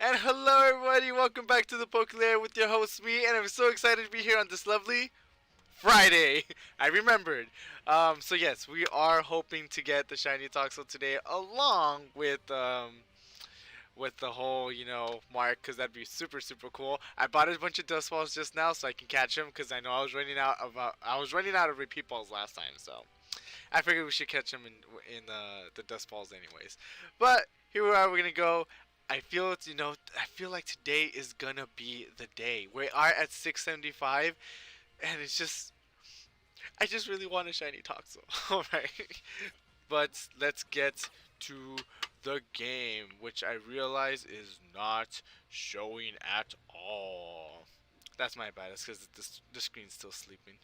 And hello, everybody. Welcome back to the Pokelair with your host, me. And I'm so excited to be here on this lovely Friday. I remembered. So yes, we are hoping to get the shiny Toxel today, along with the whole mark, because that'd be super super cool. I bought a bunch of dust balls just now so I can catch them because I know I was running out of repeat balls last time, so I figured we should catch them in the dust balls anyways. But here we are. We're gonna go. I feel like today is gonna be the day. We are at 675, and I just really want a shiny Toxel. All right, but let's get to the game, which I realize is not showing at all. That's my bad. It's because the screen's still sleeping.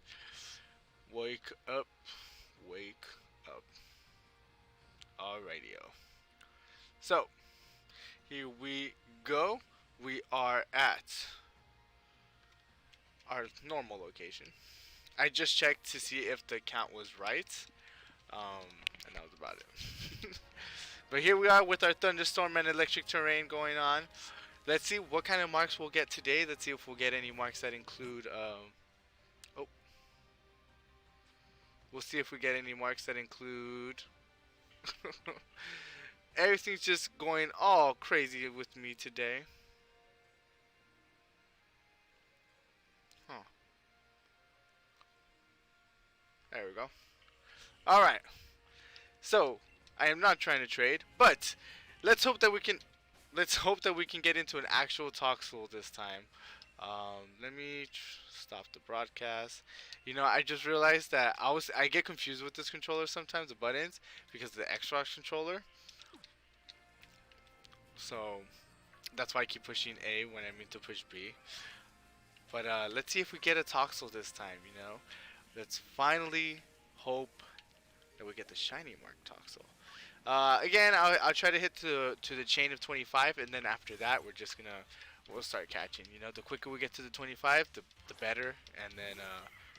Wake up, wake up. Alrighty-o. So, here we go. We are at our normal location. I just checked to see if the count was right. And that was about it. But here we are with our thunderstorm and electric terrain going on. Let's see what kind of marks we'll get today. Let's see if we'll get any marks that include. Oh, we'll see if we get any marks that include. Everything's just going all crazy with me today. Huh. There we go. Alright. So, I am not trying to trade, but let's hope that we can get into an actual Toxel this time. Let me stop the broadcast. I just realized that I get confused with this controller sometimes, the buttons, because of the Xbox controller. So that's why I keep pushing A when I mean to push B. But let's see if we get a Toxel this time. Let's finally hope that we get the shiny mark Toxel. Again, I'll try to hit to the chain of 25, and then after that we'll start catching. The quicker we get to the 25, the better, and then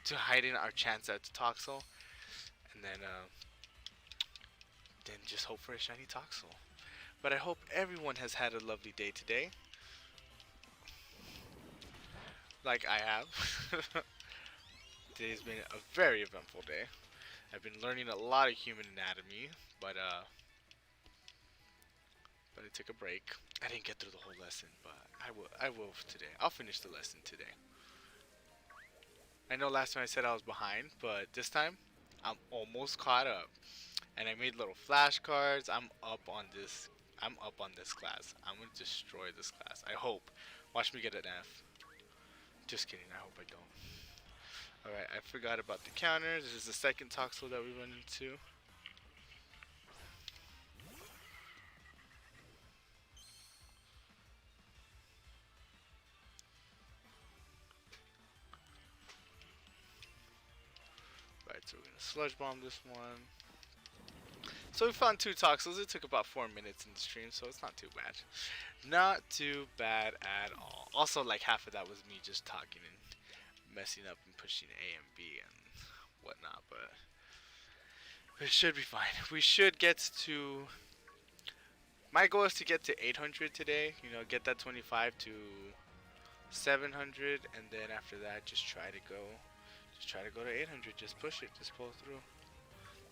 to heighten our chance at the Toxel, and then just hope for a shiny Toxel. But I hope everyone has had a lovely day today, like I have. Today's been a very eventful day. I've been learning a lot of human anatomy, but I took a break. I didn't get through the whole lesson, but I will today. I'll finish the lesson today. I know last time I said I was behind, but this time I'm almost caught up. And I made little flashcards. I'm up on this class. I'm gonna destroy this class. I hope. Watch me get an F. Just kidding. I hope I don't. Alright, I forgot about the counters. This is the second Toxel that we run into. Right, so we're gonna sludge bomb this one. So we found two Toxels. It took about 4 minutes in the stream, so it's not too bad. Not too bad at all. Also, like half of that was me just talking and messing up and pushing A and B and whatnot, but it should be fine. We should get to. My goal is to get to 800 today. Get that 25 to 700, and then after that, just try to go to 800. Just push it. Just pull through.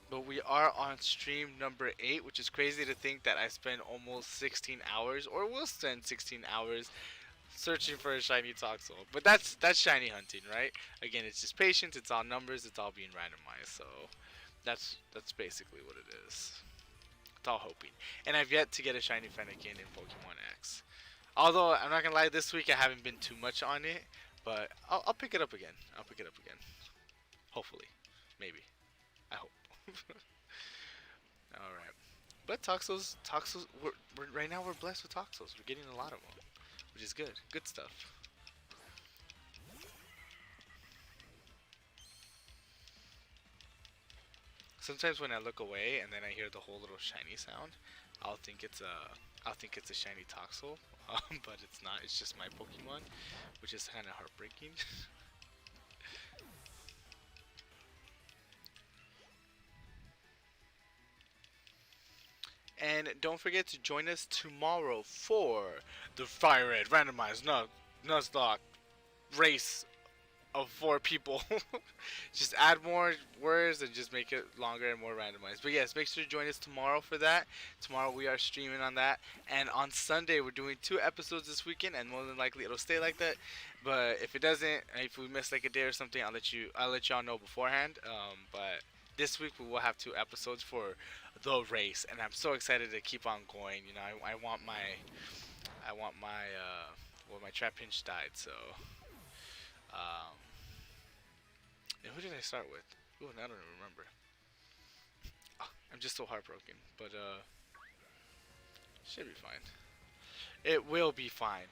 But we are on stream number 8, which is crazy to think that I spent almost 16 hours, or will spend 16 hours, searching for a shiny Toxel. But that's shiny hunting, right? Again, it's just patience. It's all numbers. It's all being randomized. So that's basically what it is. It's all hoping. And I've yet to get a shiny Fennekin in Pokemon X. Although I'm not gonna lie, this week I haven't been too much on it, but I'll pick it up again. Hopefully, maybe. I hope. Alright. But Toxels, right now we're blessed with Toxels. We're getting a lot of them, which is good. Good stuff. Sometimes when I look away and then I hear the whole little shiny sound, I'll think it's a shiny Toxel, but it's not. It's just my Pokemon, which is kind of heartbreaking. And don't forget to join us tomorrow for the Fire Red Randomized Nuzlocke race of 4 people. Just add more words and just make it longer and more randomized. But yes, make sure to join us tomorrow for that. Tomorrow we are streaming on that, and on Sunday we're doing 2 episodes this weekend, and more than likely it'll stay like that. But if it doesn't, if we miss like a day or something, I'll let y'all know beforehand. But this week we will have 2 episodes for the race, and I'm so excited to keep on going. You know, well, my trap hinge died, so um, and who did I start with? Ooh, I don't even remember. Oh, I'm just so heartbroken, but should be fine. It will be fine.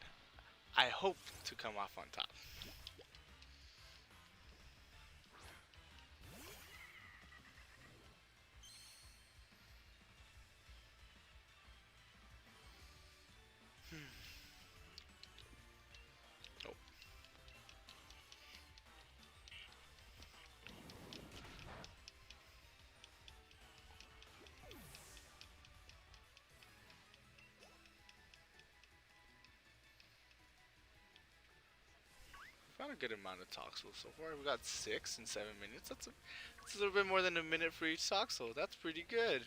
I hope to come off on top. Nope. Found a good amount of Toxel so far. We got 6 in 7 minutes. That's a little bit more than a minute for each Toxel. That's pretty good.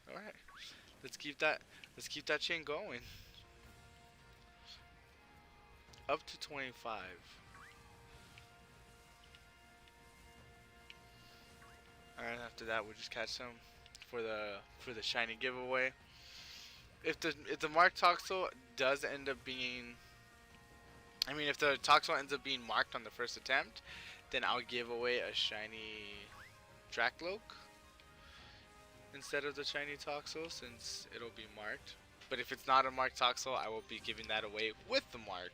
All right, let's keep that. Let's keep that chain going. Up to 25. Alright, after that we'll just catch some for the shiny giveaway. If the Mark Toxel does end up being, I mean, if the Toxel ends up being marked on the first attempt, then I'll give away a shiny Dracloak instead of the shiny Toxel, since it'll be marked. But if it's not a marked Toxel, I will be giving that away with the mark.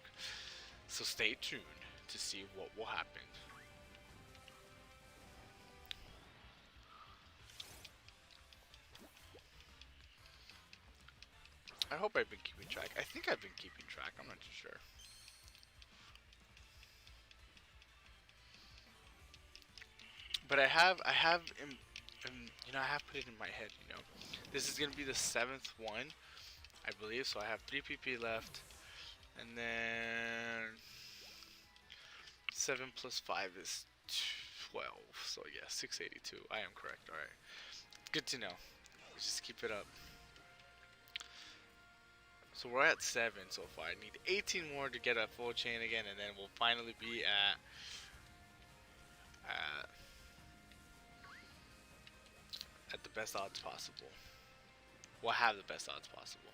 So stay tuned to see what will happen. I hope I've been keeping track. I think I've been keeping track. I'm not too sure. But I have put it in my head. This is gonna be the 7th one, I believe. So I have 3 PP left, and then 7 plus 5 is 12. So yeah, 682. I am correct. All right, good to know. Just keep it up. So we're at 7 so far. I need 18 more to get a full chain again, and then we'll finally be at the best odds possible. We'll have the best odds possible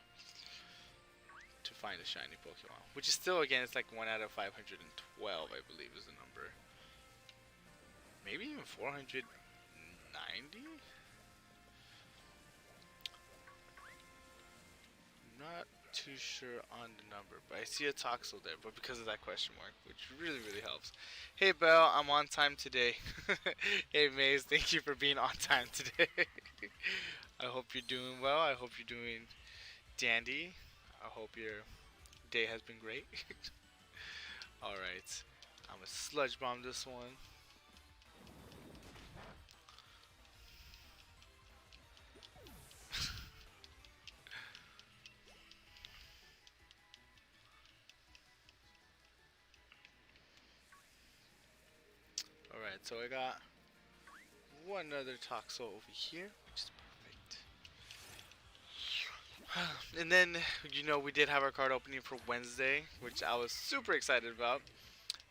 to find a shiny Pokemon, which is still, again, it's like 1 out of 512, I believe, is the number. Maybe even 490. Not too sure on the number, but I see a Toxel there, but because of that question mark, which really, really helps. Hey Belle, I'm on time today. Hey Maze, thank you for being on time today. I hope you're doing well. I hope you're doing dandy. I hope your day has been great. Alright, I'm gonna sludge bomb this one. Alright, so I got one other Toxel over here, which is perfect. And then, we did have our card opening for Wednesday, which I was super excited about.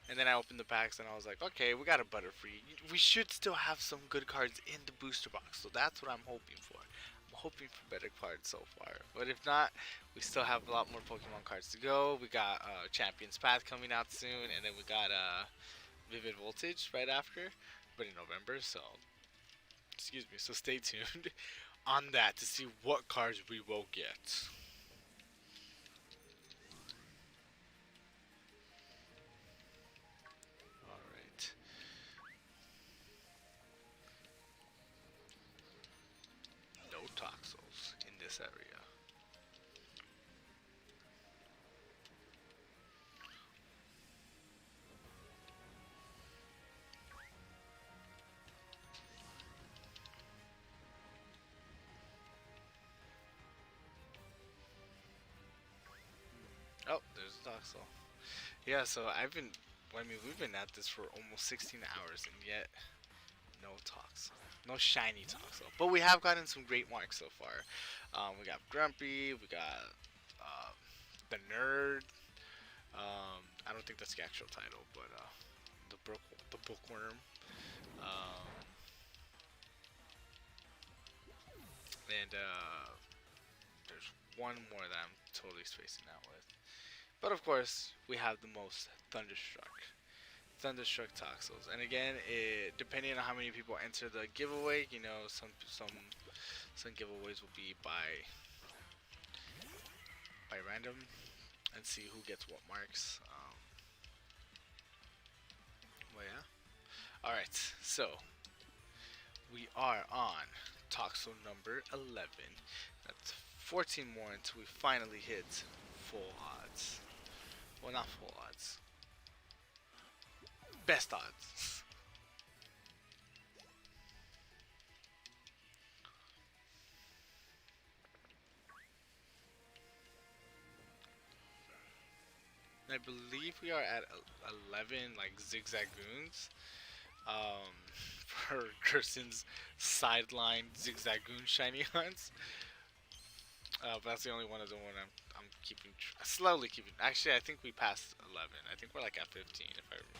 And then I opened the packs and I was like, okay, we got a Butterfree. We should still have some good cards in the booster box, so that's what I'm hoping for. I'm hoping for better cards so far. But if not, we still have a lot more Pokemon cards to go. We got Champion's Path coming out soon, and then we got Vivid Voltage right after, but in November, so excuse me, so stay tuned on that to see what cards we will get. Alright. No Toxels in this area. Oh, there's a Toxel. Yeah, so I mean, we've been at this for almost 16 hours, and yet no Toxel. No shiny Toxel. But we have gotten some great marks so far. We got Grumpy, we got uh, the Nerd. I don't think that's the actual title, but the book, the Bookworm. Um, and there's one more that I'm totally spacing out with. But of course, we have the most Thunderstruck Toxels. And again, depending on how many people enter the giveaway, you know, some giveaways will be by random and see who gets what marks. Well, yeah. All right, so we are on Toxel number 11. That's 14 more until we finally hit full odds. Well, not full odds. Best odds. I believe we are at 11 like zigzagoons. Um, for Kirsten's sideline zigzagoon shiny hunts. But that's the only one of the one I'm keeping slowly keeping. Actually, I think we passed 11. I think we're like at 15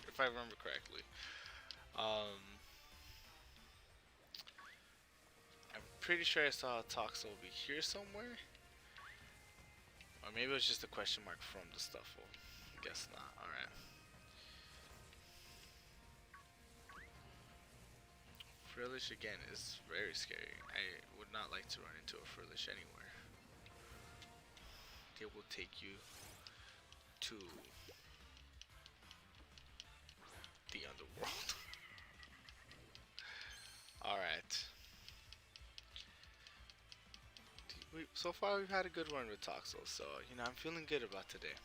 if I remember correctly. Um, I'm pretty sure I saw a Toxel over here somewhere, or maybe it was just a question mark from the Stuffle. Guess not. All right. Frillish again is very scary. I would not like to run into a Frillish anywhere. It will take you to the underworld. Alright. So far we've had a good run with Toxel, so you know I'm feeling good about today.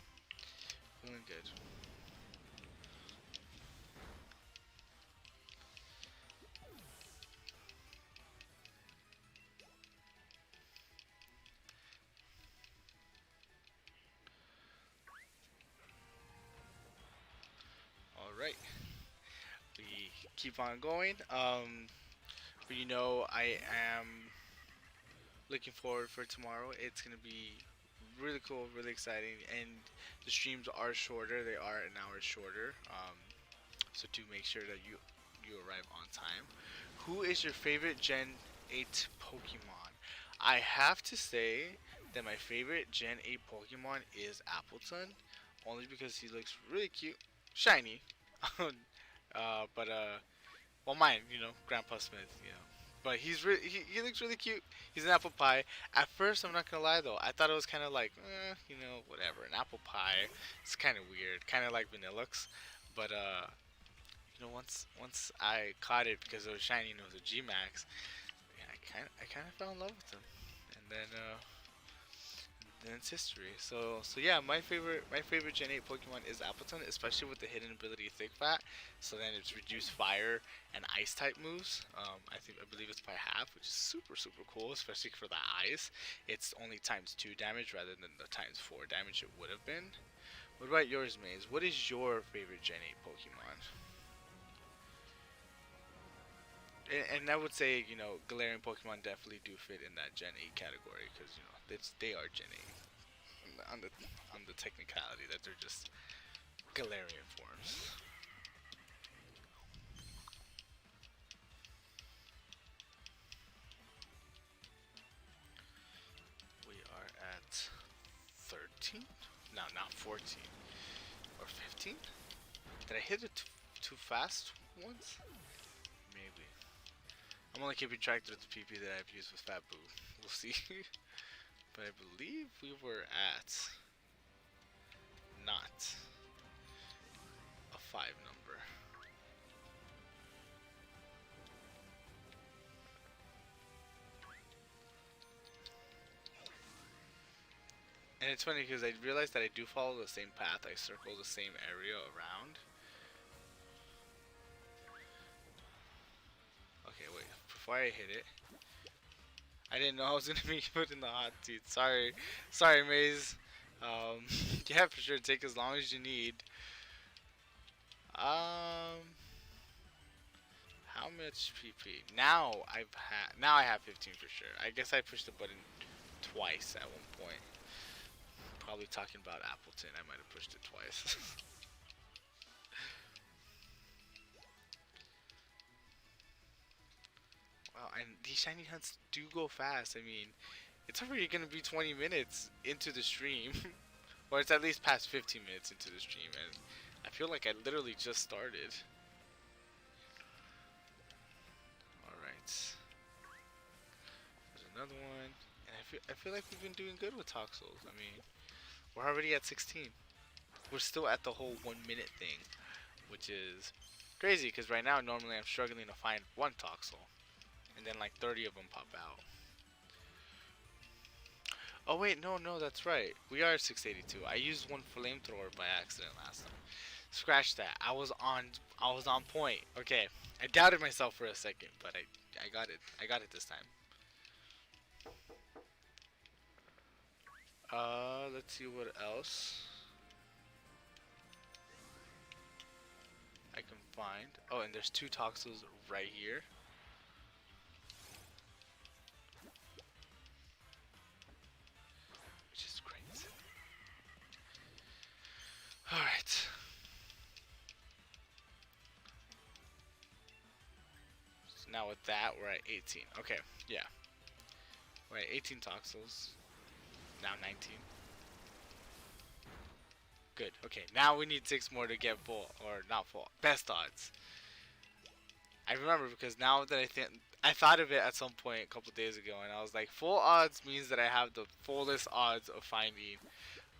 Feeling good. Alright. We keep on going. But you know I am looking forward for tomorrow. It's gonna be really cool, really exciting, and the streams are shorter. They are an hour shorter. So do make sure that you arrive on time. Who is your favorite Gen 8 Pokemon? I have to say that my favorite Gen 8 Pokemon is Appleton, only because he looks really cute, shiny. But well, mine, you know, Grandpa Smith, you know. But he looks really cute. He's an apple pie. At first, I'm not gonna lie though, I thought it was kind of like, you know, whatever. An apple pie. It's kind of weird, kind of like Vanillux. But you know, once I caught it because it was shiny and it was a G Max, yeah, I kind of fell in love with him. And then it's history. So yeah, my favorite Gen 8 Pokemon is Appleton, especially with the hidden ability Thick Fat. So then it's reduced fire and ice type moves. I believe it's by half, which is super cool, especially for the ice. It's only times 2 damage rather than the times 4 damage it would have been. What about yours, Maze? What is your favorite Gen 8 Pokemon? And I would say, you know, Galarian Pokemon definitely do fit in that Gen 8 category because you know they are Gen 8 on the technicality that they're just Galarian forms. We are at 13. No, not 14 or 15. Did I hit it too fast once? Maybe. I'm only keeping track of the PP that I've used with Fat Boo. We'll see. But I believe we were at not a 5 number. And it's funny because I realized that I do follow the same path. I circle the same area around. Okay, wait. Before I hit it, I didn't know I was gonna be put in the hot seat. Sorry, Maze. Yeah, for sure. Take as long as you need. How much PP? Now I have 15 for sure. I guess I pushed the button twice at one point. Probably talking about Appleton. I might have pushed it twice. Wow, and these shiny hunts do go fast. I mean, it's already gonna be 20 minutes into the stream, or it's at least past 15 minutes into the stream, and I feel like I literally just started. All right, there's another one, and I feel like we've been doing good with Toxels. I mean, we're already at 16. We're still at the whole 1 minute thing, which is crazy because right now normally I'm struggling to find one Toxel, and then like 30 of them pop out. Oh wait, no, that's right. We are 682. I used one flamethrower by accident last time. Scratch that. I was on point. Okay. I doubted myself for a second, but I got it. I got it this time. Let's see what else I can find. Oh, and there's two Toxels right here. Which is great. Alright. So now with that, we're at 18. Okay, yeah. We're at 18 Toxels. Now 19. Good. Okay, now we need 6 more to get full, or not full, best odds. I remember because now that I thought of it at some point a couple days ago, and I was like, full odds means that I have the fullest odds of finding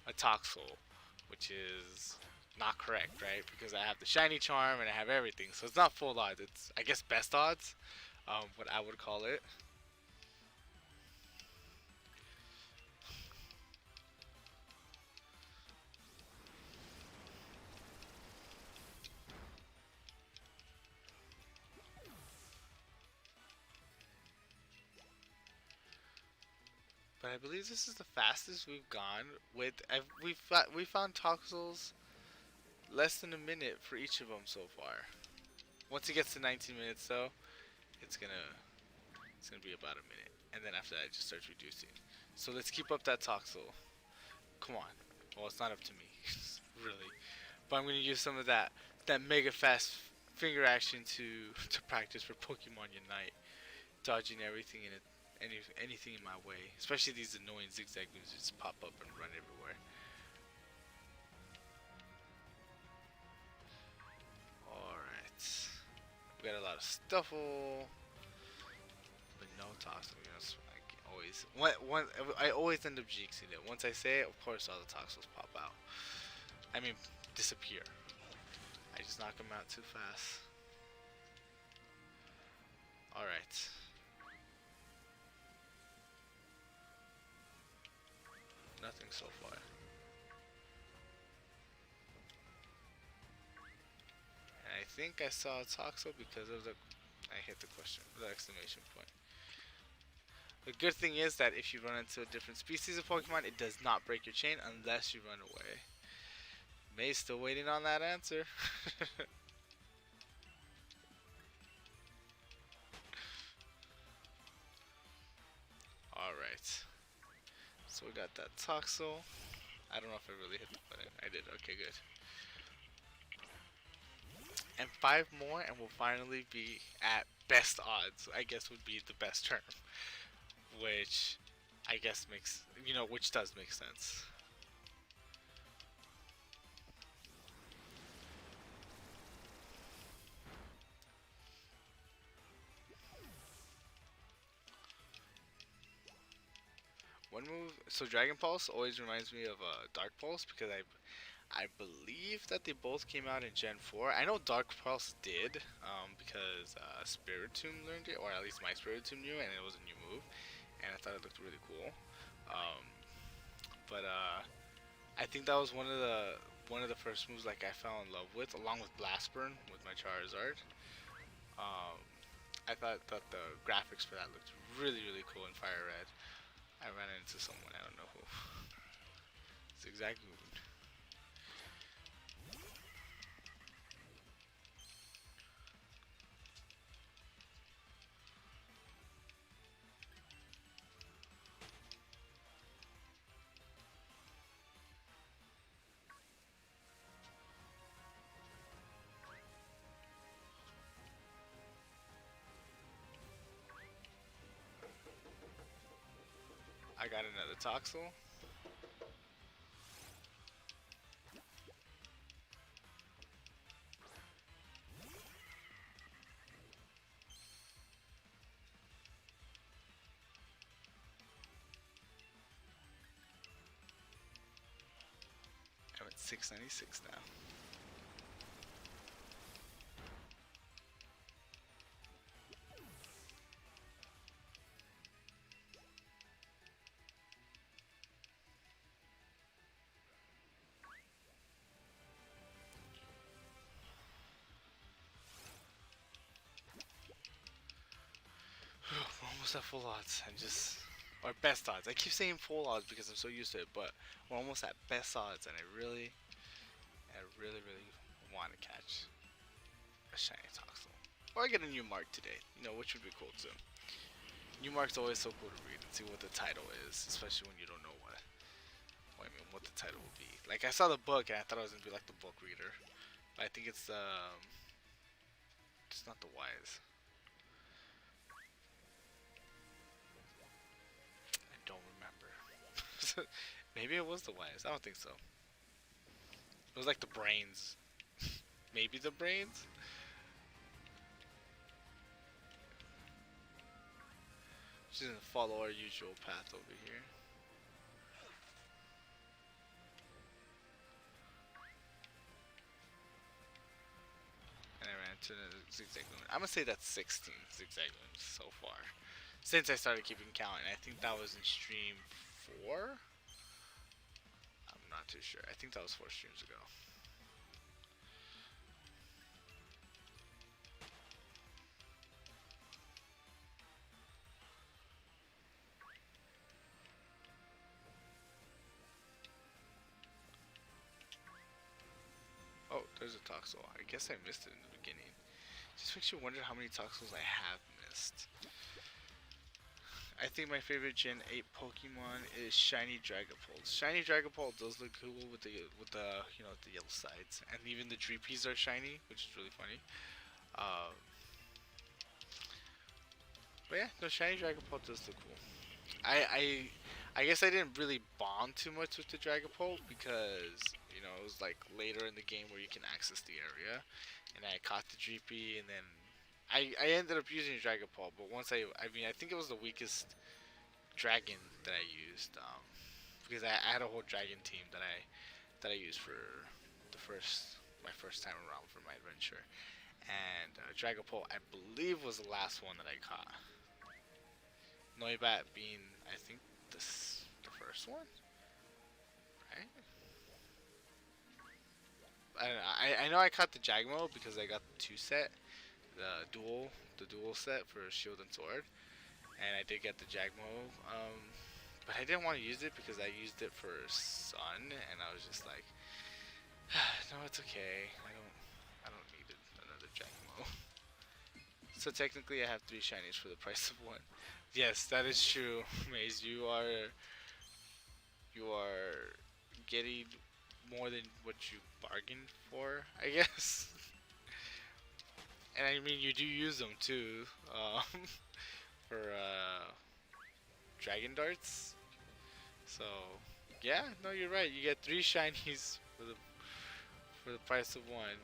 a Toxel, which is not correct, right? Because I have the shiny charm and I have everything, so it's not full odds. It's, I guess, best odds, what I would call it. But I believe this is the fastest we've gone with. We found Toxels less than a minute for each of them so far. Once it gets to 19 minutes, though, it's gonna be about a minute, and then after that, it just starts reducing. So let's keep up that Toxel. Come on. Well, it's not up to me, really. But I'm gonna use some of that mega fast finger action to practice for Pokemon Unite, dodging everything in it, anything in my way, especially these annoying zigzag moves that just pop up and run everywhere. All right. We got a lot of Stuffle, but no Toxel. You know, like always. I always end up jinxing it. Once I say it, of course, all the Toxels pop out. I mean, disappear. I just knock them out too fast. All right. Nothing so far. And I think I saw a Toxel because of I hit the question, the exclamation point. The good thing is that if you run into a different species of Pokemon, it does not break your chain unless you run away. May's still waiting on that answer. Alright. So we got that Toxel. I don't know if I really hit the button. I did. Okay, good. And 5 more and we'll finally be at best odds, I guess would be the best term. Which I guess makes, which does make sense. One move, so Dragon Pulse always reminds me of Dark Pulse because I believe that they both came out in Gen 4. I know Dark Pulse did because Spiritomb learned it, or at least my Spiritomb knew, and it was a new move, and I thought it looked really cool. Um, but I think that was one of the first moves like I fell in love with, along with Blast Burn with my Charizard. Um, I thought that the graphics for that looked really cool in Fire Red. I ran into someone, I don't know who. Zigzag moon. I got another Toxel. I'm at 696 now. We're almost at full odds. Or best odds. I keep saying full odds because I'm so used to it, but we're almost at best odds, and I really want to catch a shiny Toxel. Or I get a new mark today, which would be cool too. New mark's always so cool to read and see what the title is, especially when you don't know what the title will be. Like I saw the book and I thought I was gonna be like the book reader, but I think it's not the wise. I don't remember. Maybe it was the wise. I don't think so. It was like the brains. Maybe the brains. Just gonna follow our usual path over here. And I ran into the zigzag moon. I'm gonna say that's 16 zigzag moons so far. Since I started keeping count, and I think that was in stream 4? I'm not too sure. I think that was 4 streams ago. Oh, there's a Toxel. I guess I missed it in the beginning. Just makes you wonder how many Toxels I have missed. I think my favorite Gen 8 Pokemon is Shiny Dragapult. Shiny Dragapult does look cool with the yellow sides, and even the Dreepies are shiny, which is really funny. Um, but yeah, no, Shiny Dragapult does look cool. I guess I didn't really bond too much with the Dragapult because it was like later in the game where you can access the area, and I caught the Dreepy, and then I ended up using Dragapult, but once I think it was the weakest dragon that I used, because I had a whole dragon team that I used for my first time around for my adventure, and Dragapult I believe was the last one that I caught. Noibat being I think the first one, right? I don't know. I know I caught the Jagmo because I got the two set, the dual set for Shield and Sword, and I did get the Jagmo. But I didn't want to use it because I used it for Sun, and I was just like, no, it's okay. I don't need another Jagmo. So technically, I have 3 shinies for the price of one. Yes, that is true, Maze. You are getting more than what you bargained for, I guess. And I mean, you do use them too, for dragon darts. So yeah, no, you're right. You get 3 shinies for the price of one.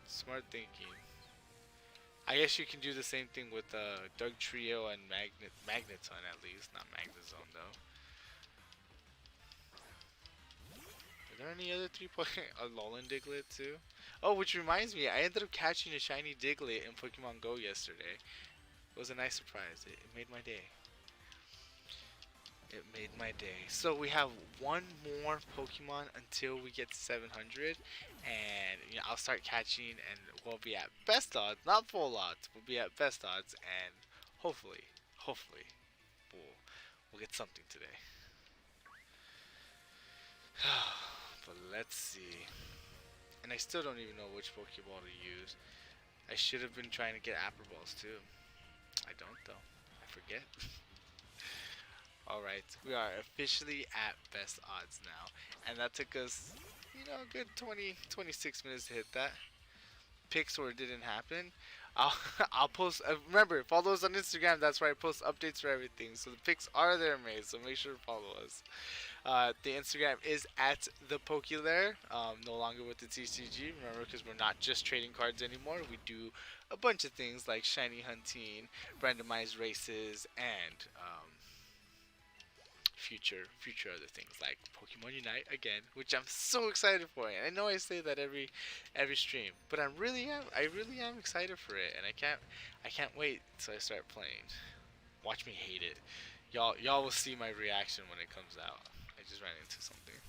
Smart thinking. I guess you can do the same thing with Doug Trio and Magneton at least, not Magnezone though. Are there any other 3 Pokemon? A Alolan Diglett too? Oh, which reminds me, I ended up catching a shiny Diglett in Pokemon Go yesterday. It was a nice surprise. It made my day. It made my day. So we have one more Pokemon until we get to 700, and I'll start catching, and we'll be at best odds, not full odds. We'll be at best odds, and hopefully, we'll get something today. But let's see. And I still don't even know which Pokeball to use. I should have been trying to get Apple Balls too. I don't though. I forget. Alright, we are officially at best odds now. And that took us, a good 20, 26 minutes to hit that. Picks where it didn't happen. I'll, I'll post, remember, follow us on Instagram. That's where I post updates for everything. So the pics are there, mate. So make sure to follow us. The Instagram is at the Pokelair, no longer with the TCG. Remember, because we're not just trading cards anymore. We do a bunch of things like shiny hunting, randomized races, and future other things like Pokemon Unite again, which I'm so excited for. And I know I say that every stream, but I really am excited for it, and I can't wait till I start playing. Watch me hate it. Y'all will see my reaction when it comes out. I just ran into something.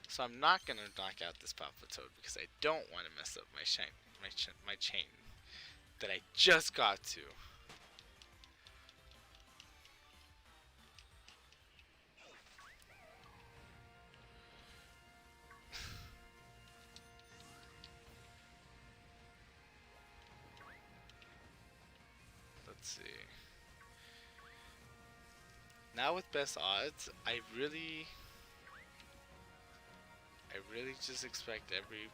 So I'm not gonna knock out this Toad because I don't want to mess up my chain that I just got to. Let's see. Now with best odds, I really just expect every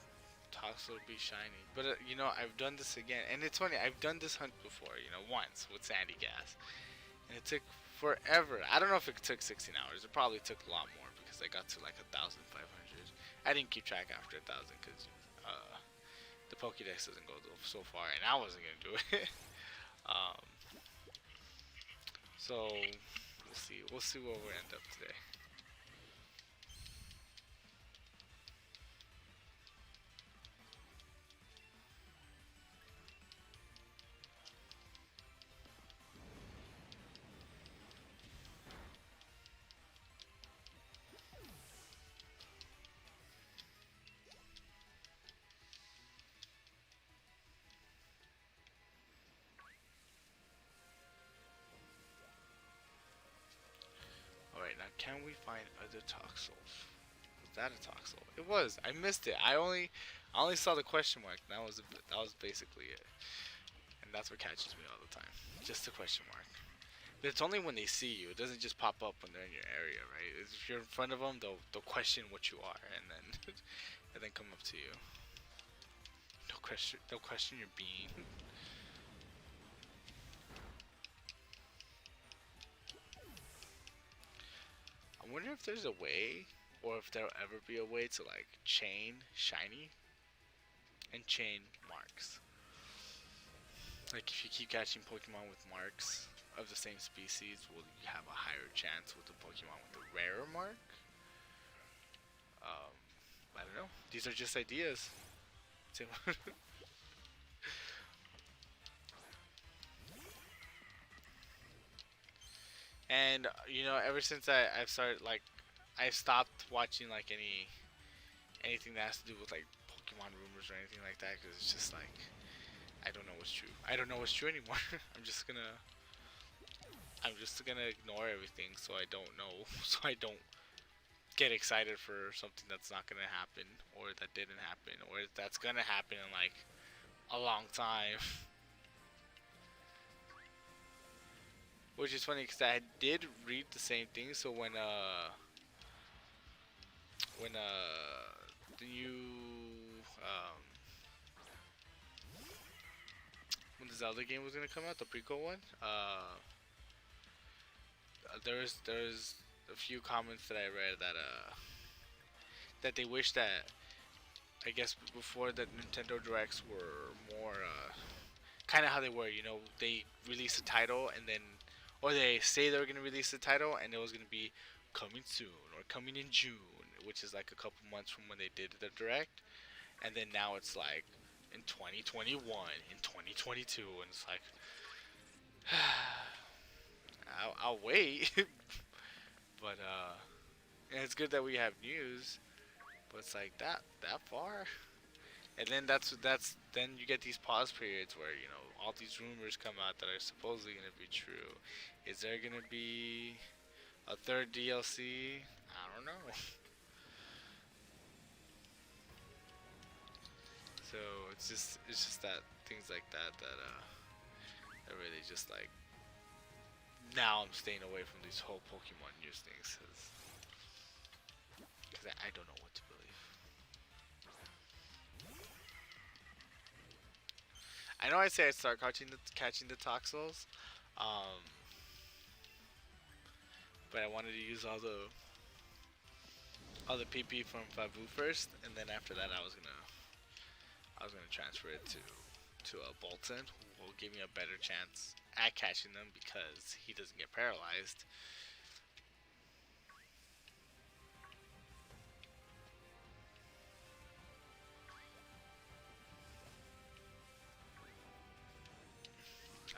Toxel to be shiny. But I've done this again, and it's funny. I've done this hunt before, once with Sandy Gas, and it took forever. I don't know if it took 16 hours. It probably took a lot more because I got to like 1,500. I didn't keep track after 1,000 because the Pokédex doesn't go so far, and I wasn't gonna do it. um, so we'll see. We'll see where we end up today. Alright, now can we find other Toxels? Was that a Toxel? It was. I missed it. I only saw the question mark. That was basically it. And that's what catches me all the time. Just the question mark. But it's only when they see you. It doesn't just pop up when they're in your area, right? If you're in front of them, they'll question what you are, and then and then come up to you. They'll question your being. I wonder if there's a way, or if there'll ever be a way to like chain shiny and chain marks. Like if you keep catching Pokemon with marks of the same species, will you have a higher chance with the Pokemon with the rarer mark? Um, I don't know. These are just ideas. And ever since I've started like, I've stopped watching like anything that has to do with like Pokemon rumors or anything like that because it's just like I don't know what's true. I don't know what's true anymore. I'm just gonna ignore everything so I don't know so I don't get excited for something that's not gonna happen or that didn't happen or that's gonna happen in like a long time. Which is funny because I did read the same thing. So when the new um, when the Zelda game was gonna come out, the prequel one, there's a few comments that I read that they wish that I guess before the Nintendo Directs were more kind of how they were. They release a title and then, or they say they were gonna release the title and it was gonna be coming soon or coming in June, which is like a couple months from when they did the direct, and then now it's like in 2021, in 2022, and it's like I'll wait, but and it's good that we have news, but it's like that far. And then then you get these pause periods where all these rumors come out that are supposedly gonna be true. Is there gonna be a third DLC? I don't know. So it's just that things like that really just like now I'm staying away from these whole Pokemon news things because I don't know what to believe. I know I say I start catching the Toxels, um, but I wanted to use all the PP from Fabu first, and then after that I was gonna transfer it to a Bolton, who will give me a better chance at catching them because he doesn't get paralyzed.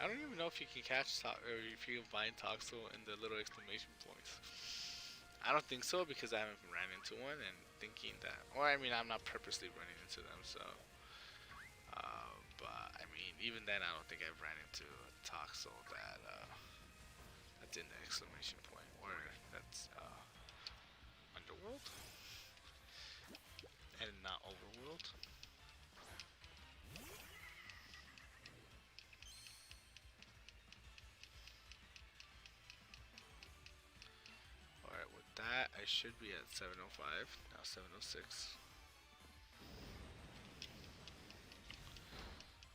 I don't even know if you can or if you can find Toxel in the little exclamation points. I don't think so because I haven't ran into one and thinking that, or I mean, I'm not purposely running into them, so. But I mean, even then, I don't think I've ran into a Toxel that's in the exclamation point or that's underworld and not overworld. Alright, with that, I should be at 705, now 706.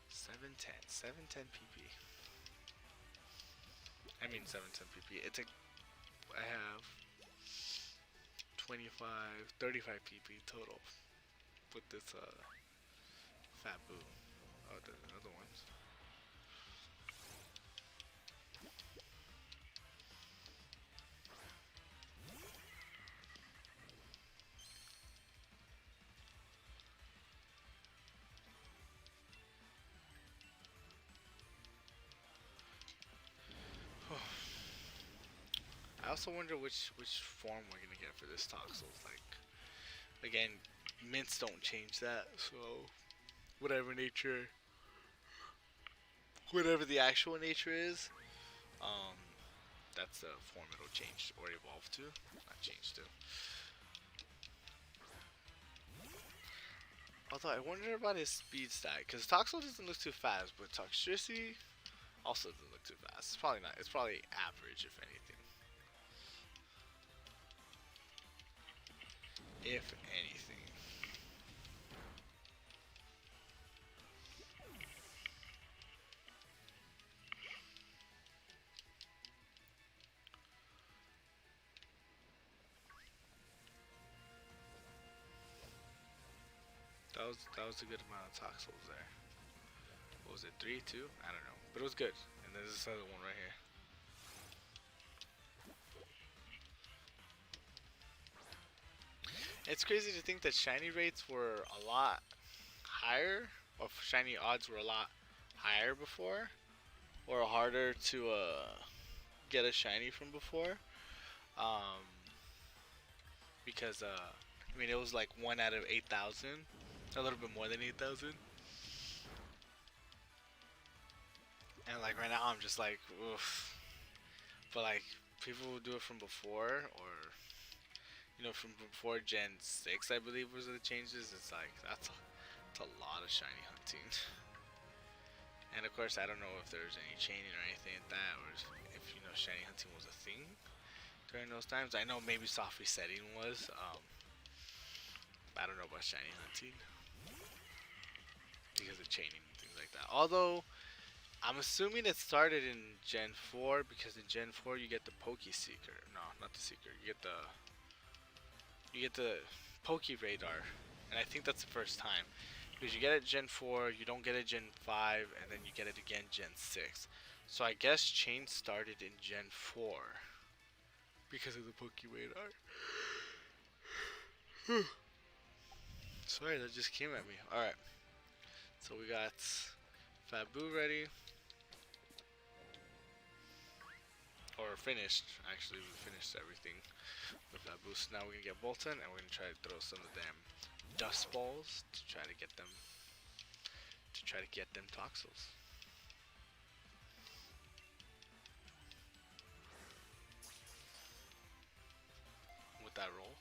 710, 710 PP. I mean 710 PP. I have 25, 35 PP total with this fat boo. Oh, there's another one. I also wonder which form we're gonna get for this Toxel. Like, again, mints don't change that, so whatever nature, whatever the actual nature is, um, that's the form it'll change or evolve to, not change to. Although I wonder about his speed stat, because Toxel doesn't look too fast, but Toxtricity also doesn't look too fast. It's probably not. It's probably average, if anything. If anything. That was a good amount of Toxels there. What was it? 3, 2? I don't know, but it was good. And there's this other one right here. It's crazy to think that shiny rates were a lot higher, or shiny odds were a lot higher before, or harder to get a shiny from before. Um, because I mean it was like 1 out of 8,000, a little bit more than 8,000. And like right now I'm just like, oof. But like people who do it from before, or from before Gen 6, I believe was the changes. It's like that's a lot of shiny hunting. And of course, I don't know if there's any chaining or anything like that, or if shiny hunting was a thing during those times. I know maybe soft resetting was. I don't know about shiny hunting because of chaining and things like that. Although I'm assuming it started in Gen 4 because in Gen 4 you get the Poke Seeker. No, not the Seeker. You get the Poke Radar, and I think that's the first time. Because you get it Gen 4, you don't get it Gen 5, and then you get it again Gen 6. So I guess chain started in Gen 4 because of the Poke Radar. Sorry, that just came at me. Alright, so we got Fabu ready. Or finished, actually, we finished everything with Fabu. So now we're gonna get Bolton, and we're gonna try to throw some of them dust balls to try to get them to try to get them Toxels. With that roll.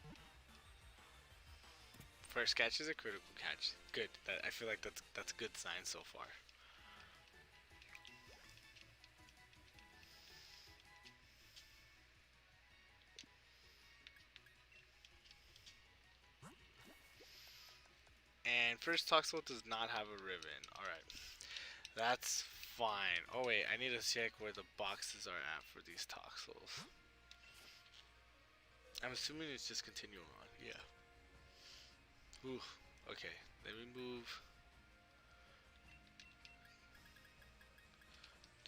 First catch is a critical catch. Good. I feel like that's a good sign so far. And first Toxel does not have a ribbon. Alright. That's fine. Oh wait, I need to check where the boxes are at for these Toxels. I'm assuming it's just continuing on. Yeah. Ooh. Okay. Let me move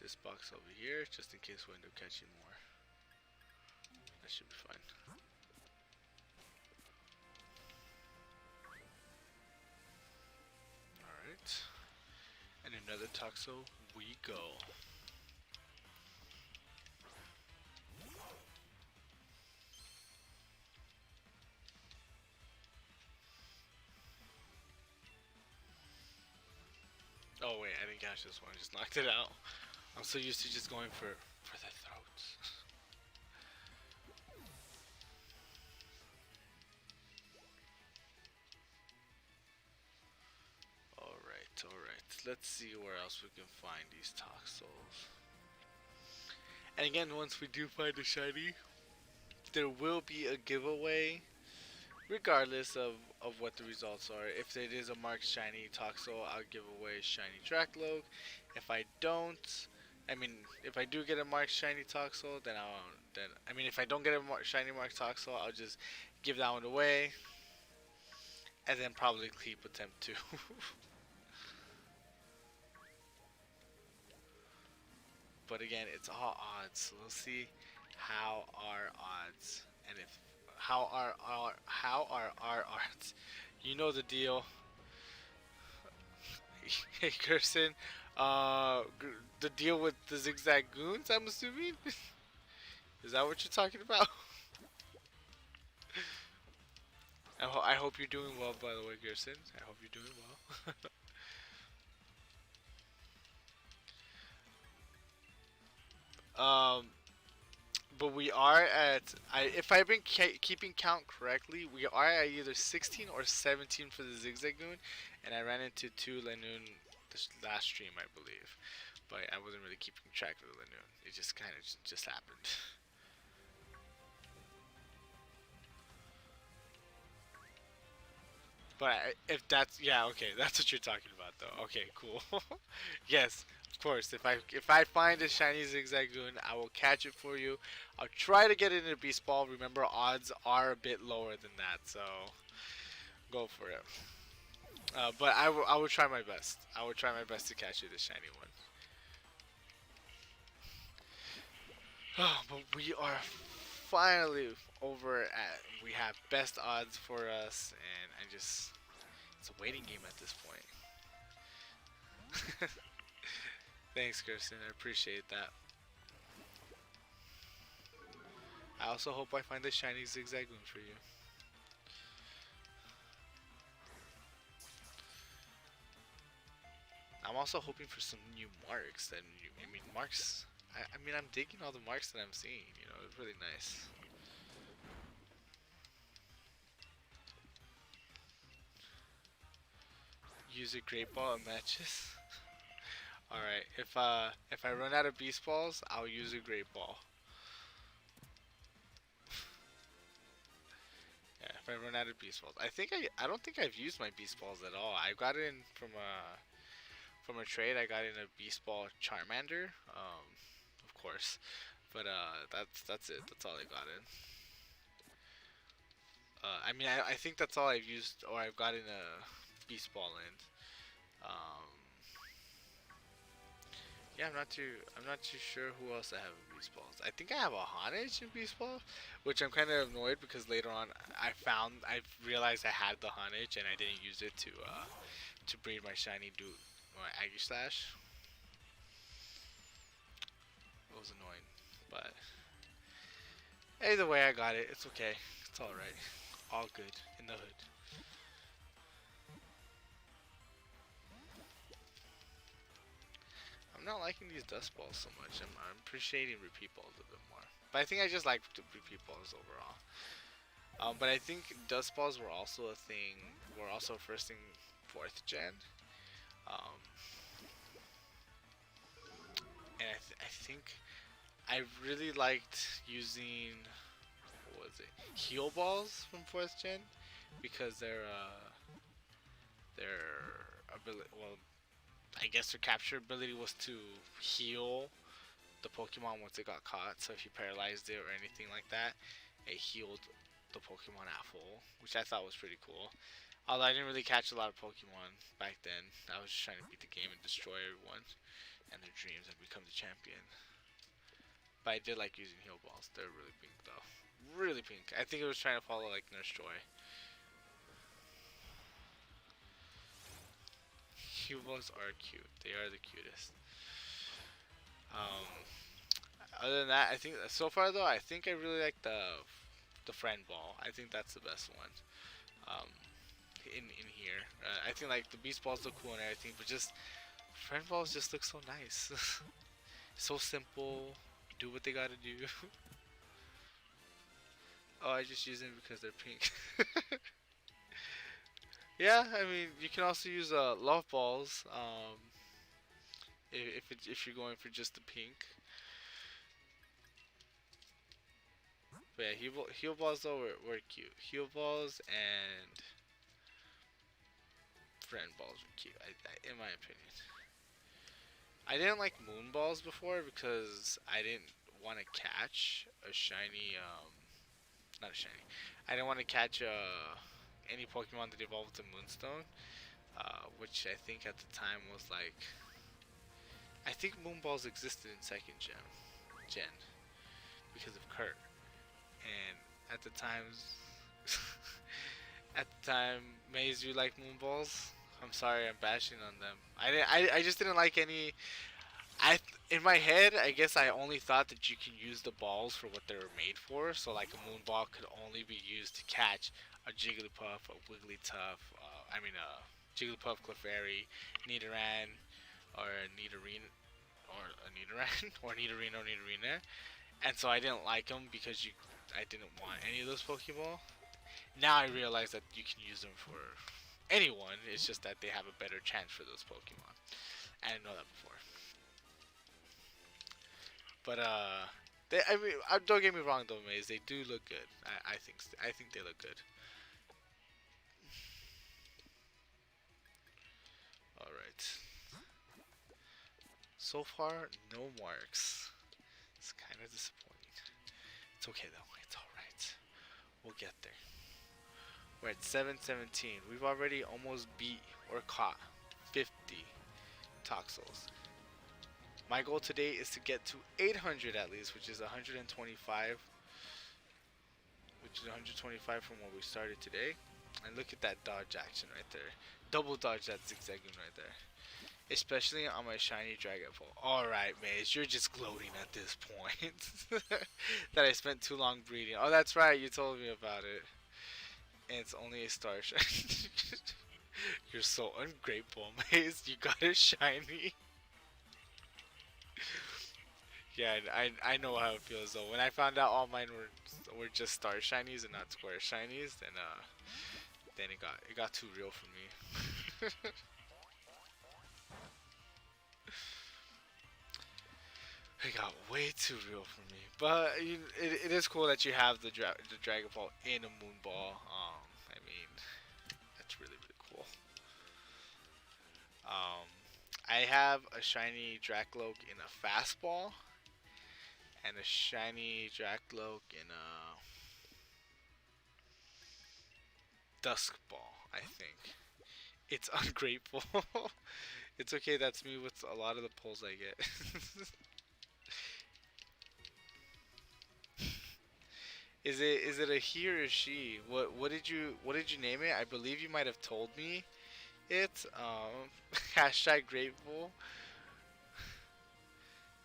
this box over here just in case we end up catching more. That should be fine. Alright. And another Toxel we go. Oh wait, I didn't catch this one. I just knocked it out. I'm so used to just going for the throats. Alright. Let's see where else we can find these Toxels. And again, once we do find a shiny, there will be a giveaway regardless of what the results are. If it is a marked shiny Toxel, I'll give away shiny Dracloak. If I don't, if I do get a marked shiny Toxel, then if I don't get a shiny marked Toxel, I'll just give that one away, and then probably keep attempt 2. But again, it's all odds. So we'll see how our odds, and if how are our odds. You know the deal. Hey, Kirsten. The deal with the zigzag goons, I'm assuming? Is that what you're talking about? I hope you're doing well, by the way, Kirsten. I hope you're doing well. But we are at, if I've been keeping count correctly, we are at either 16 or 17 for the Zigzagoon, and I ran into 2 Lanoon this last stream, I believe. But I wasn't really keeping track of the Lanoon. It just kind of just happened. But if that's, yeah, okay, that's what you're talking about, though. Okay, cool. Yes, of course. If I find a shiny Zigzagoon, I will catch it for you. I'll try to get it in a Beast Ball. Remember, odds are a bit lower than that, so go for it. But I will try my best. I will try my best to catch you the shiny one. Oh, but we are finally over at, we have best odds for us, and it's a waiting game at this point. Thanks, Kirsten. I appreciate that. I also hope I find a shiny Zigzagoon for you. I'm also hoping for some new marks. Marks. I'm digging all the marks that I'm seeing. You know, it's really nice. Use a great ball in matches. Alright, if I run out of beast balls, I'll use a great ball. Yeah, if I run out of beast balls. I don't think I've used my beast balls at all. I got it in from a trade. I got in a beast ball Charmander, of course. But that's it. That's all I got in. I think that's all I've used, or I've gotten a beast ball in. Yeah, I'm not too sure who else I have in beast balls. I think I have a Honage in beast ball, which I'm kind of annoyed because later on I realized I had the Honage and I didn't use it to breed my shiny my Aegislash. It was annoying, but either way I got it. It's okay. It's all right. All good in the hood. I'm not liking these dust balls so much. I'm appreciating repeat balls a bit more. But I think I just like the repeat balls overall. But I think dust balls were also a thing. Were also first thing fourth gen. Um, and I think I really liked using what was it, heal balls from fourth gen because their ability, well, I guess their capture ability was to heal the Pokemon once it got caught. So if you paralyzed it or anything like that, it healed the Pokemon at full, which I thought was pretty cool. Although I didn't really catch a lot of Pokemon back then, I was just trying to beat the game and destroy everyone and their dreams and become the champion. But I did like using heal balls. They're really pink though. Really pink. I think it was trying to follow like Nurse Joy. Heal balls are cute. They are the cutest. Um, Other than that, I think so far though, I think I really like the friend ball. I think that's the best one. Um, in here, I think like the beast balls look cool and everything, but just friend balls just look so nice. So simple. Do what they gotta do. Oh, I just use them because they're pink. Yeah, I mean you can also use love balls. If you're going for just the pink. But yeah, heal balls though were cute. Heal balls and friend balls were cute. In my opinion, I didn't like moon balls before because I didn't want to catch a shiny. Not a shiny. I didn't want to catch any Pokemon that evolved to Moonstone, which I think at the time was like. I think moon balls existed in second gen because of Kurt, and at the times. At the time, Maze, you like moonballs? I'm sorry, I'm bashing on them. I just didn't like any. In my head, I guess I only thought that you can use the balls for what they were made for. So like a moonball could only be used to catch a Jigglypuff, a Wigglytuff, Jigglypuff, Clefairy, Nidoran, or a Nidorine, or a Nidoran, or Nidorino, Nidorina. And so I didn't like them because I didn't want any of those Pokeball. Now I realize that you can use them for anyone. It's just that they have a better chance for those Pokemon. I didn't know that before. But I mean, don't get me wrong though, Maze. They do look good. I think they look good. All right. So far, no marks. It's kind of disappointing. It's okay though. It's all right. We'll get there. We're at 717. We've already almost beat or caught 50 Toxels. My goal today is to get to 800 at least, which is 125, which is 125 from what we started today. And look at that dodge action right there. Double dodge that zigzagoon right there. Especially on my shiny Dragon Ball. Alright, Maze, you're just gloating at this point. That I spent too long breeding. Oh, that's right, you told me about it. And it's only a star shiny. You're so ungrateful, Maze. You got a shiny. Yeah, I know how it feels though. When I found out all mine were just star shinies and not square shinies, then it got too real for me. It got way too real for me. But it is cool that you have the Dragon Ball in a Moon Ball. I mean, that's really cool. Um, I have a shiny Dracloak in a fastball and a shiny Dracloak in a Dusk Ball, I think. It's ungrateful. It's okay, that's me with a lot of the pulls I get. Is it a he or a she? What did you name it? I believe you might have told me it. Hashtag grateful.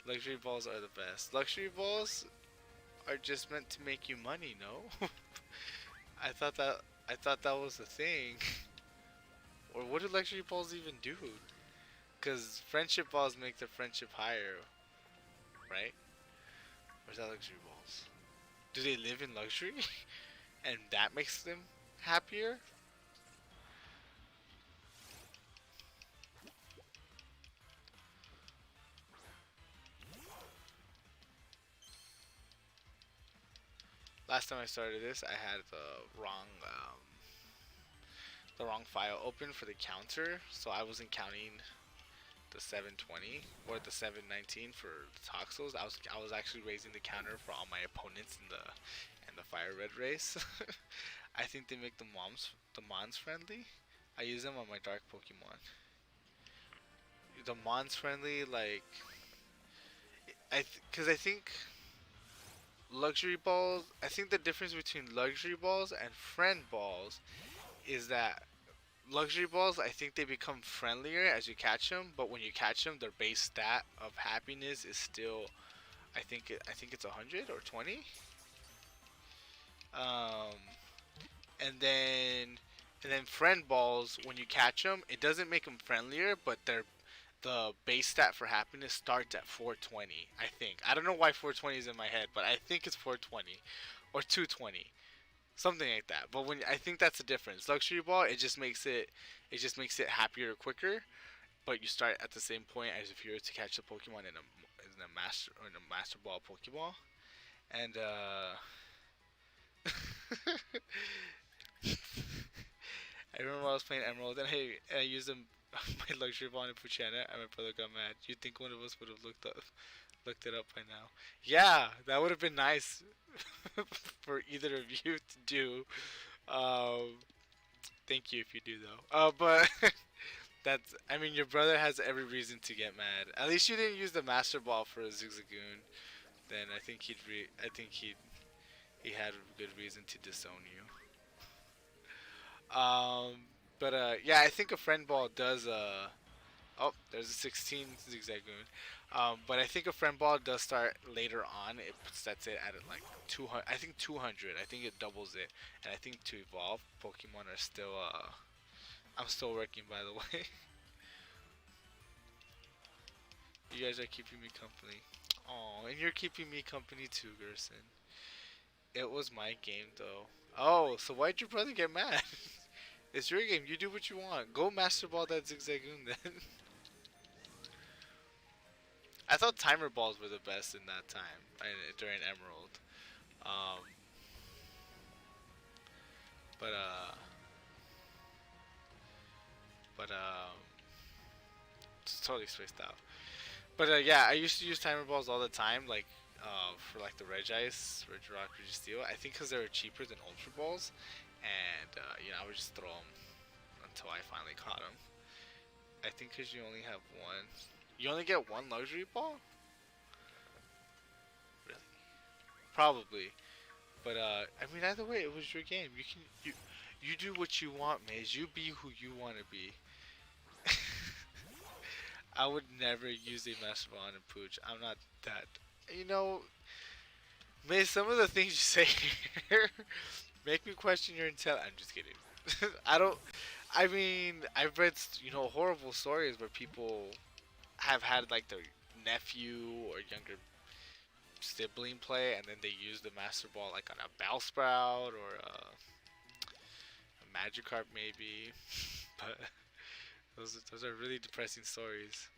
Luxury balls are the best. Luxury balls are just meant to make you money, no? I thought that I thought that was the thing. Or what do luxury balls even do? Cause friendship balls make the friendship higher, right? Or is that luxury balls? Do they live in luxury, and that makes them happier? Last time I started this, I had the wrong file open for the counter, so I wasn't counting the 720 or the 719 for the Toxels. I was actually raising the counter for all my opponents in the fire red race. I think they make the Mons friendly. I use them on my dark Pokemon. The Mons friendly, like because I think luxury balls. I think the difference between luxury balls and friend balls is that luxury balls, I think they become friendlier as you catch them, but when you catch them, their base stat of happiness is still, I think it's 100 or 20. Um, and then friend balls, when you catch them, it doesn't make them friendlier, but the base stat for happiness starts at 420. I think. I don't know why 420 is in my head, but I think it's 420 or 220. Something like that. But when I think that's the difference. Luxury ball, it just makes it happier quicker, but you start at the same point as if you were to catch a Pokemon in a Master Ball Pokeball. And I remember I was playing Emerald and I used my luxury ball in Puchana and my brother got mad. You'd think one of us would have looked it up by now. Yeah, that would have been nice for either of you to do. Um, Thank you if you do though. But that's. I mean, your brother has every reason to get mad. At least you didn't use the Master Ball for a Zigzagoon. Then I think I think he had a good reason to disown you. Um, but yeah, I think a friend ball does. Oh, there's a 16 Zigzagoon. But I think a friend ball does start later on. It sets it at like 200. I think 200. I think it doubles it. And I think to evolve, Pokemon are still. I'm still working, by the way. You guys are keeping me company. Oh, and you're keeping me company too, Gerson. It was my game though. Oh, so why'd your brother get mad? It's your game. You do what you want. Go master ball that Zigzagoon then. I thought timer balls were the best in that time during Emerald. Um, but it's totally spaced out. But yeah, I used to use timer balls all the time, like for like the Regice, Regirock, Registeel. I think because they were cheaper than Ultra Balls, and I would just throw them until I finally caught them. I think because you only have one, you only get one luxury ball. Really? Probably. But I mean, either way, it was your game. You do what you want, Maze. You be who you want to be. I would never use a Master Ball on a Pooch. I'm not that. You know, Maze. Some of the things you say here make me question your intent. I'm just kidding. I don't. I mean, I've read horrible stories where people have had like their nephew or younger sibling play, and then they use the Master Ball like on a Bellsprout or a Magikarp maybe. But those are really depressing stories.